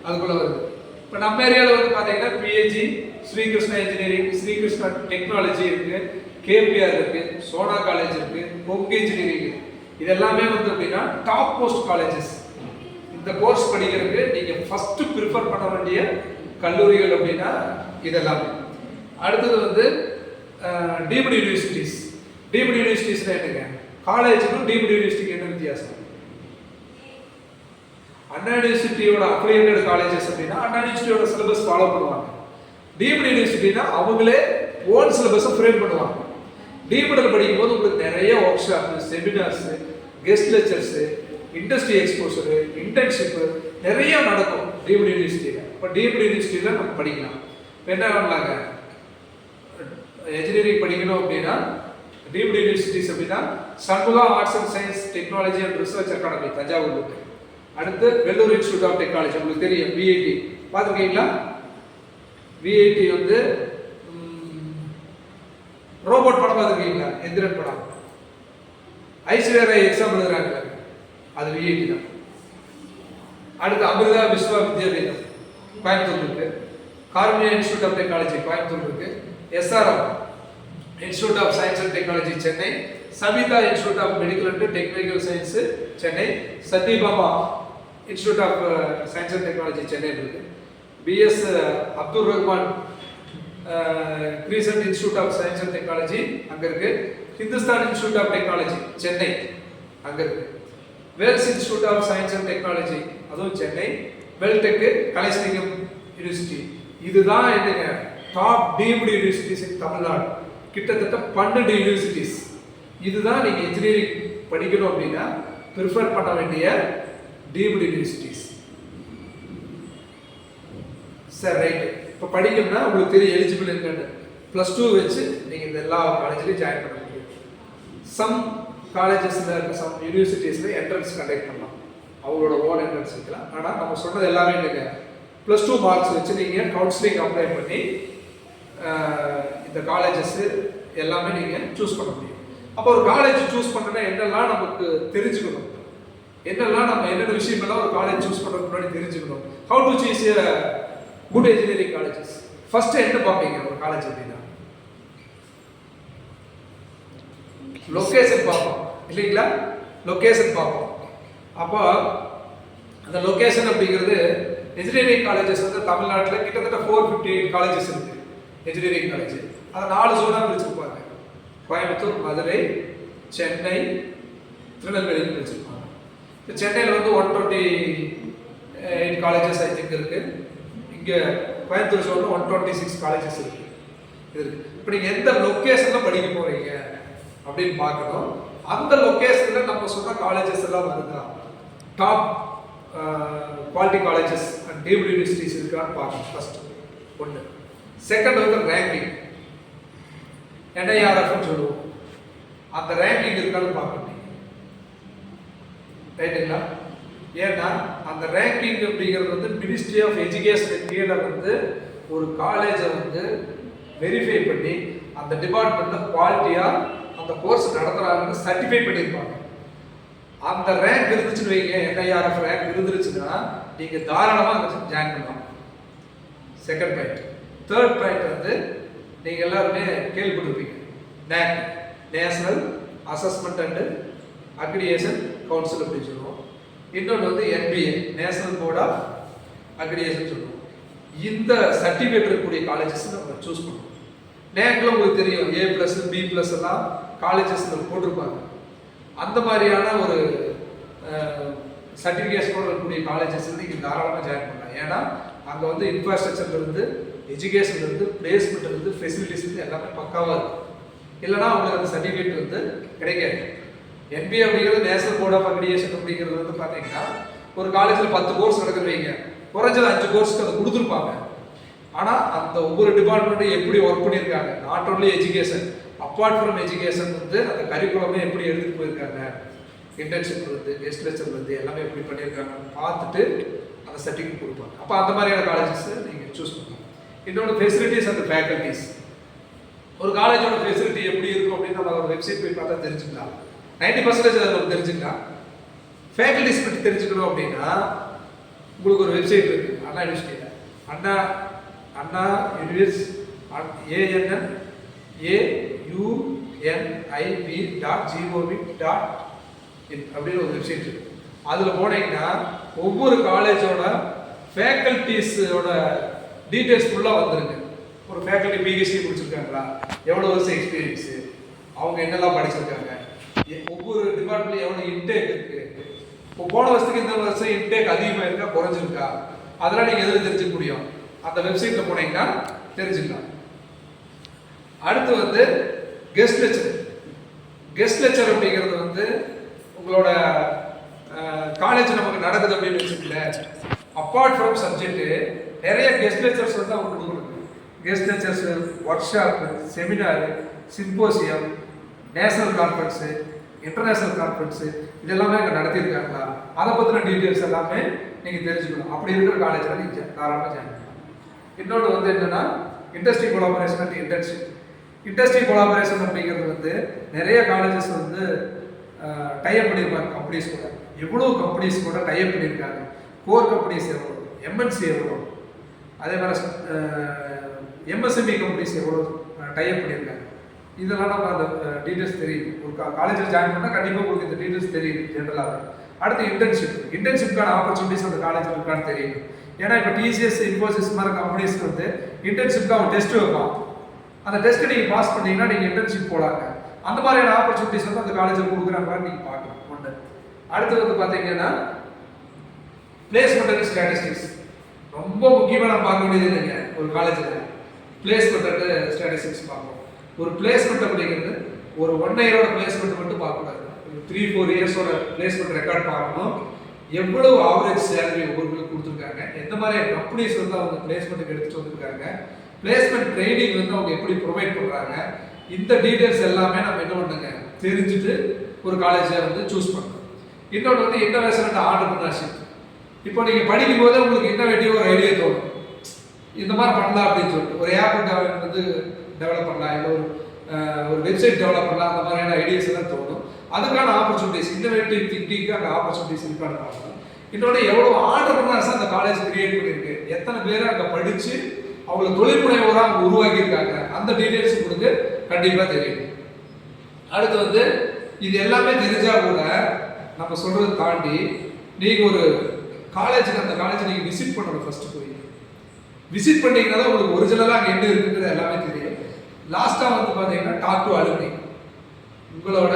அதுக்குள்ள வருது. இப்போ நம்ம ஏரியாவில் வந்து பார்த்தீங்கன்னா PHE, Sri Krishna engineering, Sri Krishna technology இருக்கு, KPR இருக்கு, சோனா காலேஜ் இருக்கு, கொங்கு இன்ஜினியரிங், இது எல்லாமே வந்து அப்படின்னா டாப் மோஸ்ட் காலேஜஸ். இந்த கோர்ஸ் படிக்கிறதுக்கு நீங்க ஃபர்ஸ்ட் ப்ரிஃபர் பண்ண வேண்டிய கல்லூரிகள் அப்படின்னா இதெல்லாமே. அடுத்தது வந்து டீம்டு யூனிவர்சிட்டிஸ். டீம்டு யூனிவர்சிட்டிஸ்னா என்னங்க? காலேஜுக்கும் டீம்டு யூனிவர்சிட்டிக்கு என்ன வித்தியாசம்? அண்ணா யூனிவர்சிட்டியோட அஃபிலியேட்டட் காலேஜஸ் அப்படின்னா அண்ணா யூனிவர்சிட்டியோட சிலபஸ் ஃபாலோ பண்ணுவாங்க. டீம்டு யூனிவர்சிட்டினா அவங்களே ஓன் சிலபஸை ஃப்ரேம் பண்ணுவாங்க. டீம்டில் படிக்கும்போது உங்களுக்கு நிறைய workshop, seminars, guest lectures, industry exposure, internship நிறைய நடக்கும் டீம்டு யூனிவர்சிட்டியில். இப்போ டீம்டு யூனிவர்சிட்டியில் நம்ம படிக்கலாம். இப்போ என்ன பண்ணலாங்க, இன்ஜினியரிங் படிக்கணும் அப்படின்னா டீம்டு யூனிவர்சிட்டிஸ் அப்படின்னா Shanmugha arts and science technology and research academy Thanjavur இருக்கு. அடுத்து வெள்ளூர் இன்ஸ்டியூட் ஆஃப் டெக்னாலஜி, உங்களுக்கு தெரியும் VIT பார்த்துருக்கீங்களா? VIT வந்து ரோபோட் படம் பார்த்துருக்கீங்களா? எந்திரன் படம், ஐஸ்வர்யா ராய் எக்ஸாம் எழுதுறாங்க, அது VIT தான். அடுத்து அமிர்தா விஸ்வா வித்யாபீடம் கோயம்புத்தூர் இருக்கு, கார்மியா இன்ஸ்டியூட் ஆஃப் டெக்னாலஜி கோயம்புத்தூர் இருக்கு, SRM institute of science and technology Chennai, Saveetha institute of medical and technical science Chennai, Sathyabama institute of science and technology Chennai இருக்கு, BS Abdul Rahman crescent institute of science and technology அங்க இருக்கு, Hindustan institute of technology Chennai அங்க இருக்கு, Vels institute of science and technology அதுவும் Chennai, Veltech Kalasalingam university. இதுதான் என்னங்க top deemed universities in Tamil Nadu. கிட்டத்தட்ட 12 universities. இதுதான் நீங்க இன்ஜினியரிங் படிக்கணும் அப்படின்னா ப்ரிஃபர் பண்ண வேண்டிய டீம்டு யூனிவர்சிட்டிஸ். சரி, ரைட். இப்போ படிக்கணும்னா உங்களுக்கு தெரியும் எலிஜிபிள் என்னன்னு. +2 வச்சு நீங்க இந்த எல்லா காலேஜ்லையும் ஜாயின் பண்ண முடியும். சம் காலேஜஸ்ல இருக்க சம் யூனிவர்சிட்டிஸ்ல என்ட்ரன்ஸ் கண்டக்ட் பண்ணலாம், அவங்களோட ஓன் என்ட்ரன்ஸ் வைக்கலாம். ஆனால் நம்ம சொன்னது எல்லாமே இல்லைங்க, +2 மார்க்ஸ் வச்சு நீங்கள் கவுன்சிலிங் அப்ளை பண்ணி இந்த காலேஜஸ் எல்லாமே நீங்கள் சூஸ் பண்ண முடியும். அப்போ ஒரு காலேஜ் சூஸ் பண்ணனா என்னெல்லாம் நமக்கு தெரிஞ்சுக்கணும், என்னெல்லாம் நம்ம என்னென்ன விஷயங்கள்லாம் ஒரு காலேஜ் சூஸ் பண்ணுறதுக்கு முன்னாடி தெரிஞ்சுக்கணும். How to choose a good engineering colleges. First என்ன பார்ப்பீங்க ஒரு காலேஜ் அப்படின்னா? லொகேஷன் பார்ப்போம் இல்லைங்களா? லொகேஷன் பார்ப்போம். அப்போ அந்த லொகேஷன் அப்படிங்கிறது இன்ஜினியரிங் காலேஜஸ் வந்து தமிழ்நாட்டில் கிட்டத்தட்ட 458 காலேஜஸ் இருக்கு இன்ஜினியரிங் காலேஜ். அதை 4 ஜோனாக பிரிச்சிருப்பாங்க. கோயம்புத்தூர், மதுரை, சென்னை, திருநெல்வேலின்னு பிரிச்சிருப்பாங்க. இப்போ சென்னையில் வந்து 128 காலேஜஸ் ஐ திங்க் இருக்கு. இங்கே கோயம்புத்தூர் ஜோனில் 126 காலேஜஸ் இருக்கு. இது இப்போ நீங்கள் எந்த லொக்கேஷனில் படிக்க போறீங்க அப்படின்னு பார்க்கணும். அந்த லொக்கேஷனில் நம்ம சொன்ன காலேஜஸ் எல்லாம் வருதா, top quality colleges and deemed universities இருக்கான்னு பார்க்கணும். ஃபர்ஸ்ட் ஒன்று. செகண்ட் வந்து ரேங்கிங், NIRFன்னு சொல்லுவோம். அந்த ரேங்கிங் இருக்கான்னு பார்க்கணும். ரைட்டுங்களா? ஏன்னா அந்த ரேங்கிங் அப்படிங்கிறது வந்து மினிஸ்ட்ரி ஆஃப் எஜுகேஷன் கீழே வந்து ஒரு காலேஜை வந்து வெரிஃபை பண்ணி அந்த டிபார்ட்மெண்ட்ல குவாலிட்டியா அந்த கோர்ஸ் நடத்துறாங்கன்னு சர்டிஃபை பண்ணியிருப்பாங்க. அந்த ரேங்க் இருந்துச்சுன்னு வைங்க, NIRF ரேங்க் இருந்துருச்சுன்னா நீங்க தாராளமாக அங்கே ஜாயின் பண்ணலாம். Second point. தேர்ட் பாயிண்ட் வந்து நீங்க எல்லாருமே கேள்விப்பட்டிருப்பீங்க, NAAC, national assessment and accreditation council அப்படின்னு சொல்லுவோம். இன்னொன்று வந்து NBA, national board of accreditation சொல்லுவோம். இந்த சர்டிஃபிகேட் இருக்கக்கூடிய காலேஜஸ் நம்ம சூஸ் பண்ணுவோம். NAACல உங்களுக்கு தெரியும் A+, B+ எல்லாம் காலேஜஸ் போட்டிருப்பாங்க. அந்த மாதிரியான ஒரு சர்டிஃபிகேஷனோட இருக்கக்கூடிய காலேஜஸ் வந்து இங்கே தாராளமாக ஜாயின் பண்ணலாம். ஏன்னா அங்கே வந்து இன்ஃப்ராஸ்ட்ரக்சர்ல இருந்து எஜுகேஷன் இருந்து, பிளேஸ்மெண்ட் இருந்து, ஃபெசிலிட்டிஸ் இருந்து எல்லாமே பக்காவாக இருக்கும். இல்லைனா உங்களுக்கு அந்த சர்டிஃபிகேட் வந்து கிடைக்காது. NBA அப்படிங்கிறது நேஷனல் போர்ட் ஆஃப் அக்ரிடியேஷன் அப்படிங்கிறது வந்து பார்த்தீங்கன்னா ஒரு காலேஜில் 10 கோர்ஸ் நடக்குது வைங்க, குறைஞ்சது 5 கோர்ஸ்க்கு அதை கொடுத்துருப்பாங்க. ஆனால் அந்த ஒவ்வொரு டிபார்ட்மெண்ட்டும் எப்படி ஒர்க் பண்ணியிருக்காங்க, not only education, apart from education வந்து அந்த கரிக்குலமே எப்படி எடுத்துகிட்டு போயிருக்காங்க, இன்டர்ன்ஷிப் வந்து, கெஸ்ட் லெக்சர் வந்து எல்லாமே எப்படி பண்ணியிருக்காங்கன்னு பார்த்துட்டு அந்த சர்டிஃபிகேட் கொடுப்பாங்க. அப்போ அந்த மாதிரியான காலேஜஸ் நீங்கள் சூஸ் பண்ணலாம். இன்னொன்று ஃபெசிலிட்டிஸ் அண்ட் ஃபேக்கல்டிஸ். ஒரு காலேஜோட ஃபெசிலிட்டி எப்படி இருக்கும் அப்படின்னு நம்ம ஒரு வெப்சைட் போய் பார்த்தா தெரிஞ்சுக்கலாம். 90% அதை நம்ம தெரிஞ்சுக்கலாம். ஃபேக்கல்டிஸ் பற்றி தெரிஞ்சுக்கணும் அப்படின்னா உங்களுக்கு ஒரு வெப்சைட் இருக்குது, அண்ணா யூனிவர்சிட்டியில், அண்ணா யூனிவர்ஸ் ANNAUNIV.gov.in அப்படின்னு ஒரு வெப்சைட் இருக்குது. அதில் போனீங்கன்னா ஒவ்வொரு காலேஜோட ஃபேக்கல்டிஸோட டீட்டெயில்ஸ் ஃபுல்லாக வந்துருங்க. ஒரு ஃபேக்கல்டி பிஹெச்டி முடிச்சிருக்காங்களா, எவ்வளோ வருஷம் எக்ஸ்பீரியன்ஸு, அவங்க என்னெல்லாம் படிச்சிருக்காங்க, ஒவ்வொரு டிபார்ட்மெண்ட்லையும் எவ்வளோ இன்டேக் இருக்குது, இப்போ போன வருஷத்துக்கு இந்த வருஷம் இன்டேக் அதிகமாக இருக்கா குறைஞ்சிருக்கா, அதெல்லாம் நீங்கள் எதில் தெரிஞ்சுக்க முடியும், அந்த வெப்சைட்டில் போனீங்கன்னா தெரிஞ்சுக்கலாம். அடுத்து வந்து கெஸ்ட் லெக்சர். கெஸ்ட் லெக்சர் அப்படிங்கிறது வந்து உங்களோட காலேஜ் நமக்கு நடக்குது அப்படின்னு வச்சுக்கல, அப்பார்ட் ஃப்ரம் சப்ஜெக்ட் நிறைய கெஸ்ட் லெக்சர்ஸ் வந்து அவங்க கொடுக்குறாங்க. Guest lectures, workshop, seminar, symposium, national conference, international conference, இதெல்லாமே அங்கே நடத்தியிருக்காங்களா, அதை பற்றின டீட்டெயில்ஸ் எல்லாமே நீங்கள் தெரிஞ்சுக்கணும். அப்படி இருக்கிற காலேஜில் நீங்கள் தாராளமாக ஜாயின் பண்ணலாம். இன்னொன்று வந்து என்னென்னா industry collaboration and internship. Industry collaboration அப்படிங்கிறது வந்து நிறைய காலேஜஸ் வந்து டைப் பண்ணியிருப்பாங்க கம்பெனிஸ் கூட. எவ்வளோ கம்பெனிஸ் கூட டைப் பண்ணியிருக்காங்க, கோர் கம்பெனிஸ் எவ்வளோ, எம்என்சி எவ்வளோ, அதே மாதிரி எம்எஸ்எம்இ கம்பெனிஸ் எவ்வளோ டைப் பண்ணியிருக்காங்க, இதெல்லாம் நம்ம அந்த டீட்டெயில்ஸ் தெரியும். ஒரு காலேஜில் ஜாயின் பண்ணால் கண்டிப்பாக உங்களுக்கு இந்த டீட்டெயில்ஸ் தெரியும் ஜென்ரலாக. அடுத்து இன்டர்ன்ஷிப். இன்டர்ன்ஷிப்கான ஆப்பர்ச்சுனிட்டிஸ் அந்த காலேஜில் இருக்கான்னு தெரியும். ஏன்னா இப்போ டிசிஎஸ், இன்ஃபோசிஸ் மாதிரி கம்பெனிஸ்க்கு வந்து இன்டர்ன்ஷிப்க்கு அவன் டெஸ்ட் வைப்பான். அந்த டெஸ்ட்டை நீங்கள் பாஸ் பண்ணீங்கன்னா நீங்கள் இன்டர்ன்ஷிப் போகலாங்க. அந்த மாதிரியான ஆப்பர்ச்சுனிட்டிஸ் வந்து அந்த காலேஜில் கொடுக்குறாங்கன்னு நீங்கள் பார்க்கலாம். ஒன்று. அடுத்து வந்து பார்த்தீங்கன்னா பிளேஸ்மெண்ட் அண்ட் ஸ்டாட்டிஸ்டிக்ஸ். ரொம்ப முக்கியமாக நம்ம பார்க்க வேண்டியது இல்லைங்க ஒரு காலேஜில் பிளேஸ்மெண்ட் அண்ட் ஸ்டாட்டிஸ்டிக்ஸ் பார்ப்போம். ஒரு பிளேஸ்மெண்ட் அப்படிங்கிறது ஒரு 1 இயரோட பிளேஸ்மெண்ட் மட்டும் பார்க்கக்கூடாது. 3-4 இயர்ஸோட பிளேஸ்மெண்ட் ரெக்கார்ட் பார்க்கணும். எவ்வளவு ஆவரேஜ் சேலரி ஒவ்வொருவருக்கு கொடுத்துருக்காங்க, எந்த மாதிரி கம்பெனிஸ் வந்து அவங்க பிளேஸ்மெண்ட்டுக்கு எடுத்துகிட்டு வந்திருக்காங்க, பிளேஸ்மெண்ட் ட்ரைனிங் வந்து அவங்க எப்படி ப்ரொவைட் பண்ணுறாங்க, இந்த டீட்டெயில்ஸ் எல்லாமே நம்ம என்ன பண்ணுங்க தெரிஞ்சுட்டு ஒரு காலேஜை வந்து சூஸ் பண்ணணும். இன்னொன்று வந்து இன்னோவேஷன் அண்ட் ஆண்டர்பிரினர்ஷிப். இப்போ நீங்கள் படிக்கும் போதே உங்களுக்கு இன்னோவேட்டிவ் ஒரு ஐடியா தோணும், இந்த மாதிரி பண்ணலாம் அப்படின்னு சொல்லிட்டு. ஒரு ஆப் வந்து டெவலப் பண்ணலாம், இல்லை ஒரு வெப்சைட் டெவலப் பண்ணலாம், அந்த மாதிரியான ஐடியாஸ் எல்லாம் தோணும். அதுக்கான ஆப்பர்ச்சுனிட்டிஸ், இன்னோவேட்டிவ் திங்கிங்க்கு அங்கே ஆப்பர்ச்சுனிட்டிஸ் இருக்கான்னு பார்க்கணும். இன்னொன்று எவ்வளோ ஆண்டர்பிரினர்ஸ் அந்த காலேஜ் கிரியேட் பண்ணியிருக்கு, எத்தனை பேர் அங்கே படித்து அவங்கள தொழில் முனைவோராக அவங்க உருவாக்கியிருக்காங்க, அந்த டீட்டெயில்ஸ் உங்களுக்கு கண்டிப்பாக தெரியும். அடுத்து வந்து இது எல்லாமே தெரிஞ்சால் கூட நம்ம சொல்கிறத தாண்டி நீங்கள் ஒரு காலேஜுக்கு அந்த காலேஜை நீங்கள் விசிட் பண்ணணும். ஃபஸ்ட்டு போய் விசிட் பண்ணிங்கன்னா தான் உங்களுக்கு ஒரிஜினலாக அங்கே என்ன இருக்குங்கிறது எல்லாமே தெரியும். லாஸ்ட்டாக வந்து பார்த்தீங்கன்னா டாக் டு அலுமினி. உங்களோட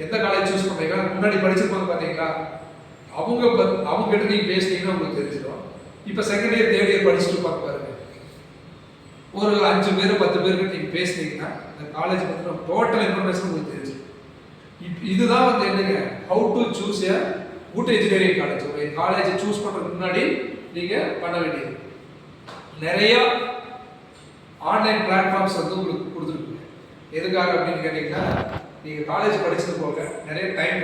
எந்த காலேஜ் சூஸ் பண்ணுறீங்களா, முன்னாடி படிச்சிருப்பாங்க பார்த்தீங்களா, அவங்ககிட்ட நீங்கள் பேசுனீங்கன்னா உங்களுக்கு தெரிஞ்சிடும். இப்போ செகண்ட் இயர் தேர்ட் இயர் படிச்சுட்டு இருப்பாங்க பாருங்க, ஒரு 5 பேர் 10 பேருக்கு நீங்கள் பேசுனீங்கன்னா இந்த காலேஜ் பற்றின டோட்டல் இன்ஃபர்மேஷன் உங்களுக்கு தெரிஞ்சு. இதுதான் வந்து என்னங்க how to choose a good engineering college. ஒரு காலேஜை சூஸ் பண்ணுறதுக்கு முன்னாடி நீங்கள் பண்ண வேண்டியது. நிறைய ஆன்லைன் பிளாட்ஃபார்ம்ஸ் வந்து உங்களுக்கு கொடுத்துருக்கு. எதுக்காக அப்படின்னு கேட்டிங்கன்னா, நீங்கள் காலேஜ் படிச்சது போக நிறைய டைம்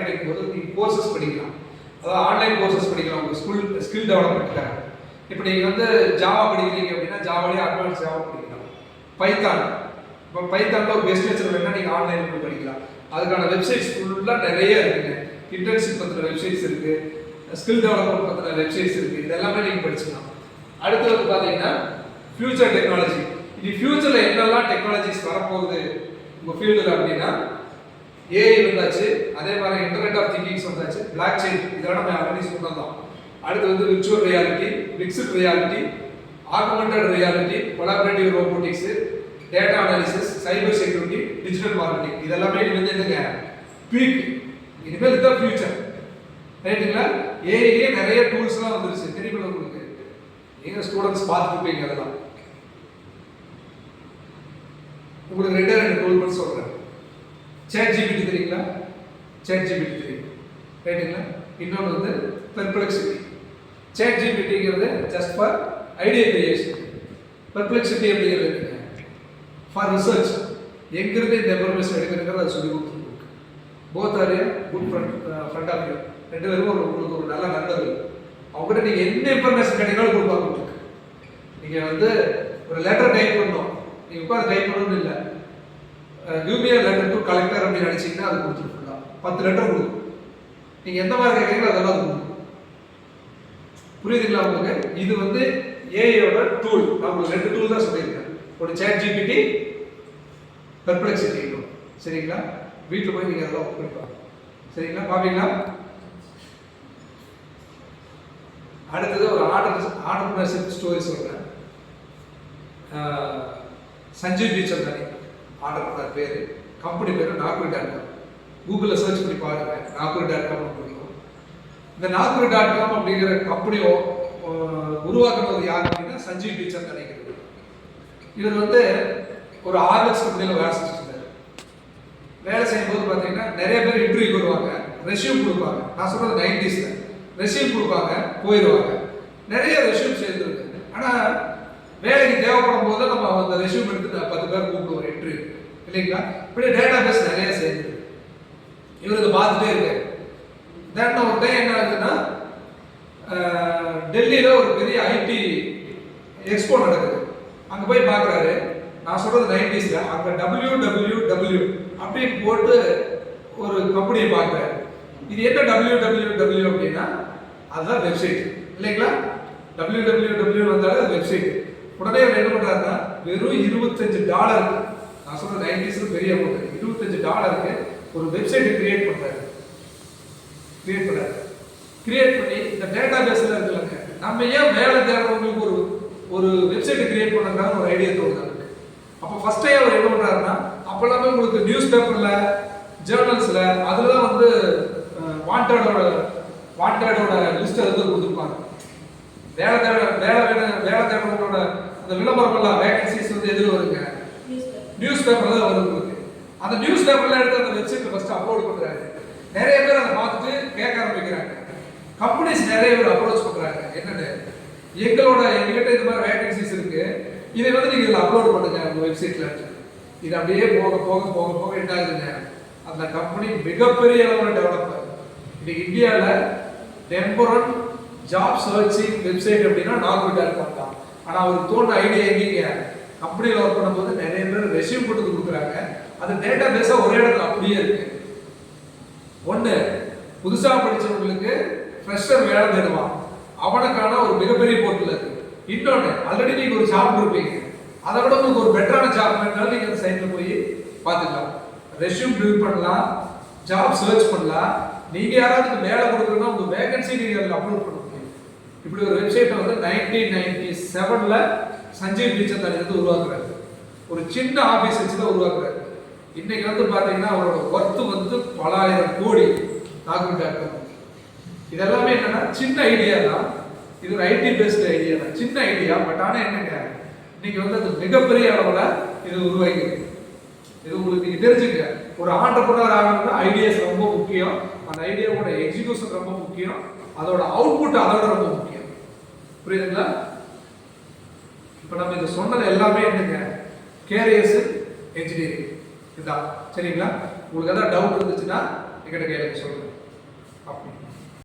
கிடைக்கும் போது நீங்கள் கோர்சஸ் படிக்கலாம். அதாவது ஆன்லைன் கோர்சஸ் படிக்கலாம் உங்கள் ஸ்கில் டெவலப்மெண்ட்டுக்காக. இப்போ நீங்கள் வந்து ஜாவா படிக்கிறீங்க அப்படின்னா ஜாவாலேயே அட்வான்ஸ் ஜாவா படிக்கலாம். பைத்தான், இப்போ பைத்தானில் ஒரு பெஸ்ட் லெக்சர் வேணுன்னா நீங்கள் ஆன்லைனில் போய் படிக்கலாம். அதுக்கான வெப்சைட்ஸ் ஃபுல்லாக நிறைய இருக்குங்க. இன்டர்ன்ஷிப் பற்றின வெப்சைட்ஸ் இருக்குது, ஸ்கில் டெவலப்மெண்ட் பற்றின வெப்சைட்ஸ் இருக்குது, இது எல்லாமே நீங்கள் படிச்சுக்கலாம். அடுத்து வந்து பார்த்தீங்கன்னா ஃபியூச்சர் டெக்னாலஜி. இது ஃபியூச்சரில் என்னெல்லாம் டெக்னாலஜிஸ் வரப்போகுது உங்கள் ஃபீல்டில் அப்படின்னா, ஏஐ வந்தாச்சு, அதே மாதிரி இன்டர்நெட் ஆஃப் திங்கிங்ஸ் வந்தாச்சு, பிளாக் செயின், இதெல்லாம் நம்ம ஆல்ரெடி சொன்னதான். அடுத்து வந்து virtual reality, mixed reality, augmented reality, collaborative robotics, data analysis, cyber security, digital marketing, இதெல்லாமே இது வந்து என்னங்க பீக். இனிமேல் இதுதான் ஃபியூச்சர், ரைட்டுங்களா? ஏஐலேயே நிறைய டூல்ஸ்லாம் வந்துருச்சு, தெரியுமில்ல உங்களுக்கு. நீங்கள் ஸ்டூடெண்ட்ஸ் பார்த்துருப்பீங்க அதெல்லாம். உங்களுக்கு ரெண்டு டூல் பண்ணி சொல்கிறேன். ChatGPT தெரியுங்களா? ChatGPT தெரியும் ரைட்டுங்களா? இன்னொன்று வந்து பெர்ப்ளெக்சிட்டி. ChatGPTங்கிறது just for idea creation. Perplexity அப்படிங்கிறது ஃபார் ரிசர்ச். எங்கிருந்து இந்த இன்ஃபர்மேஷன் எடுக்கிறதுங்கிறது அதை சொல்லி கொடுத்துருக்கு. Both are good friend of you. ரெண்டு பேரும் உங்களுக்கு ஒரு நல்ல நண்பர்கள். அவங்ககிட்ட நீங்கள் என்ன இன்ஃபர்மேஷன் கிடைக்காலும் கொடுப்பாங்க உங்களுக்கு. நீங்கள் வந்து ஒரு லெட்டர் டைப் பண்ணணும், நீங்கள் உட்காந்து டைப் பண்ணணும்னு இல்லை, give me a letter to collector அப்படின்னு நினச்சிங்கன்னா அது கொடுத்துருக்கலாம். 10 லெட்டர் கொடுக்கும். நீங்கள் எந்த மாதிரி கேட்குறீங்களோ அதெல்லாம் அது கொடுக்கும். புரியுதுங்களா உங்களுக்கு? இது வந்து ஏஐயோட டூல். நான் உங்களுக்கு 2 டூல் தான் சொல்லியிருக்கேன். ஒரு ChatGPT, பெர்ப்ளெக்சிட்டி. சரிங்களா? வீட்டில் போய் நீங்கள் அதெல்லாம் ஒர்க் பண்ணிப்பாங்க. சரிங்களா? பார்ப்பீங்களா? அடுத்தது ஒரு ஆண்டர்பிரினர்ஷிப் ஸ்டோரி சொல்கிறேன். சஞ்சீவ் பிச்சந்தானி ஆண்டர்பிரினர் பேர், கம்பெனி பேர் naukri.com. கூகுளில் சர்ச் பண்ணி பாருங்க, naukri.com பிடிக்கும். இந்த naukri.com அப்படிங்கிற கம்பெனி உருவாக்குறது யார் அப்படின்னா சஞ்சீவ் பிச்சந்தானி. இவர் வந்து ஒரு ஆர்எக்ஸ் கம்பெனியில் வேலை செஞ்சுருந்தார். வேலை செய்யும்போது பார்த்தீங்கன்னா நிறைய பேர் இன்டர்வியூ வருவாங்க, ரெஷ்யூம் கொடுப்பாங்க. நான் சொல்கிறது 90s ரெஷ்யூம் கொடுப்பாங்க, போயிடுவாங்க. நிறைய ரெஷ்யூம் சேர்ந்துருக்கு. ஆனால் வேலைக்கு தேவைப்படும் போது நம்ம அந்த ரெஷ்யூம் எடுத்து 10 பேர் கூப்பிடுவோம் இன்டர்வியூ, இல்லைங்களா? இப்படி டேட்டா பேஸ் நிறைய சேர்ந்து இவர் இதை பார்த்துட்டே இருக்காரு. தென் ஒரு டைம் என்ன ஆகுதுன்னா, டெல்லியில் ஒரு பெரிய ஐடி எக்ஸ்போ நடக்குது. அங்கே போய் பார்க்குறாரு. நான் சொல்கிறது 90s. அங்கே www அப்படின்னு போட்டு ஒரு கம்பெனியை பார்க்குறாரு. இது என்ன www அப்படின்னா அதுதான் வெப்சைட், இல்லைங்களா? www வந்தாலும் அது வெப்சைட். உடனே அவர் என்ன பண்ணுறாருன்னா வெறும் $25, நான் சொல்கிற 90s பெரிய அமௌண்ட், $25 ஒரு வெப்சைட் கிரியேட் பண்ணுறாரு. கிரியேட் பண்ணி இந்த டேட்டா பேஸில் இருக்குல்லங்க, நம்ம ஏன் வேலை தேடுறவங்களுக்கு ஒரு வெப்சைட் கிரியேட் பண்ணுறதுக்காக ஒரு ஐடியா தோணுது. அப்போ ஃபர்ஸ்டே அவர் என்ன பண்ணுறாருன்னா, அப்போல்லாமே உங்களுக்கு நியூஸ் பேப்பரில், ஜேர்னல்ஸில் அதெல்லாம் வந்து வாண்டடோட லிஸ்ட்டை வந்து கொடுத்துருப்பாங்க. வேலை தேடுறவங்களோட அந்த விளம்பரமெல்லாம் வேகன்சிஸ் வந்து எதில் வருங்க? நியூஸ் பேப்பரில் தான் வருது உங்களுக்கு. அந்த நியூஸ் பேப்பரில் எடுத்து அந்த வெப்சைட்டில் ஃபஸ்ட்டு அப்லோட் பண்ணுறாரு. நிறைய பேர் அதை பார்த்துட்டு கேட்க ஆரம்பிக்கிறாங்க. கம்பெனிஸ் நிறைய பேர் அப்ரோச் பண்ணுறாங்க. என்னென்னு, எங்ககிட்ட இந்த மாதிரி வேகன்சிஸ் இருக்கு, இதை வந்து நீங்கள் இதில் அப்லோட் பண்ணுங்க உங்கள் வெப்சைட்டில். இது அப்படியே போக போக போக போக என்ன ஆகுதுங்க, அந்த கம்பெனி மிகப்பெரிய அளவில் டெவலப் ஆகுது. இன்னைக்கு இந்தியாவில் டெம்பரல் ஜாப் சர்ச்சிங் வெப்சைட் அப்படின்னா naukri.com தான். ஆனால் அவருக்கு தோன்ற ஐடியா எங்கீங்க, கம்பெனியில் ஒர்க் பண்ணும்போது நிறைய பேர் ரெஷ்யூம் போட்டு கொடுக்குறாங்க. அது டேட்டா பேஸாக ஒரே இடத்துல அப்படியே இருக்கு. ஒன்று, புதுசாக படித்தவங்களுக்கு ஃப்ரெஷர் வேலை தேடுவான், அவனுக்கான ஒரு மிகப்பெரிய போர்ட்டில் இருக்கு. இன்னொன்று, ஆல்ரெடி நீங்கள் ஒரு ஜாப் இருப்பீங்க, அதை விட உங்களுக்கு ஒரு பெட்டரான ஜாப் வேணும்னாலும் நீங்கள் அந்த சைட்டில் போய் பார்த்துக்கலாம். ரெஷ்யூம் பில்ட் பண்ணலாம், ஜாப் சர்ச் பண்ணலாம். நீங்கள் யாராவது வேலை கொடுக்குறதுன்னா உங்கள் வேகன்சி நீங்கள் அதில் அப்லோட் பண்ண முடியும். இப்படி ஒரு வெப்சைட்டை வந்து 1997 சஞ்சீவ் பிச்சந்தானி வந்து உருவாக்குறாரு. ஒரு சின்ன ஆஃபீஸ் வச்சு தான் உருவாக்குறாரு. இன்னைக்கு வந்து பார்த்தீங்கன்னா அவரோட ஒர்த்து வந்து பல ஆயிரம் கோடி. naukri.com இதெல்லாமே என்னன்னா சின்ன ஐடியா தான். இது ஒரு ஐடி பேஸ்டு ஐடியா தான், சின்ன ஐடியா. பட் ஆனால் என்னங்க, இன்னைக்கு வந்து அது மிகப்பெரிய அளவில் இது உருவாகிருக்கு. இது உங்களுக்கு நீங்கள் தெரிஞ்சுக்க, ஒரு ஆண்டர்பிரனர் ஆகணும்னா ஐடியாஸ் ரொம்ப முக்கியம். அந்த ஐடியாவோட எக்ஸிக்யூஷன் ரொம்ப முக்கியம். அதோட அவுட்புட் அதோட ரொம்ப முக்கியம். புரியுதுங்களா? இப்போ நம்ம இதை சொன்னது எல்லாமே என்னங்க, கேரியர்ஸ் என்ஜினியரிங் இதுதான். சரிங்களா? உங்களுக்கு எதாவது டவுட் இருந்துச்சுன்னா என்கிட்ட கேளுங்க, சொல்லுங்க. அப்படி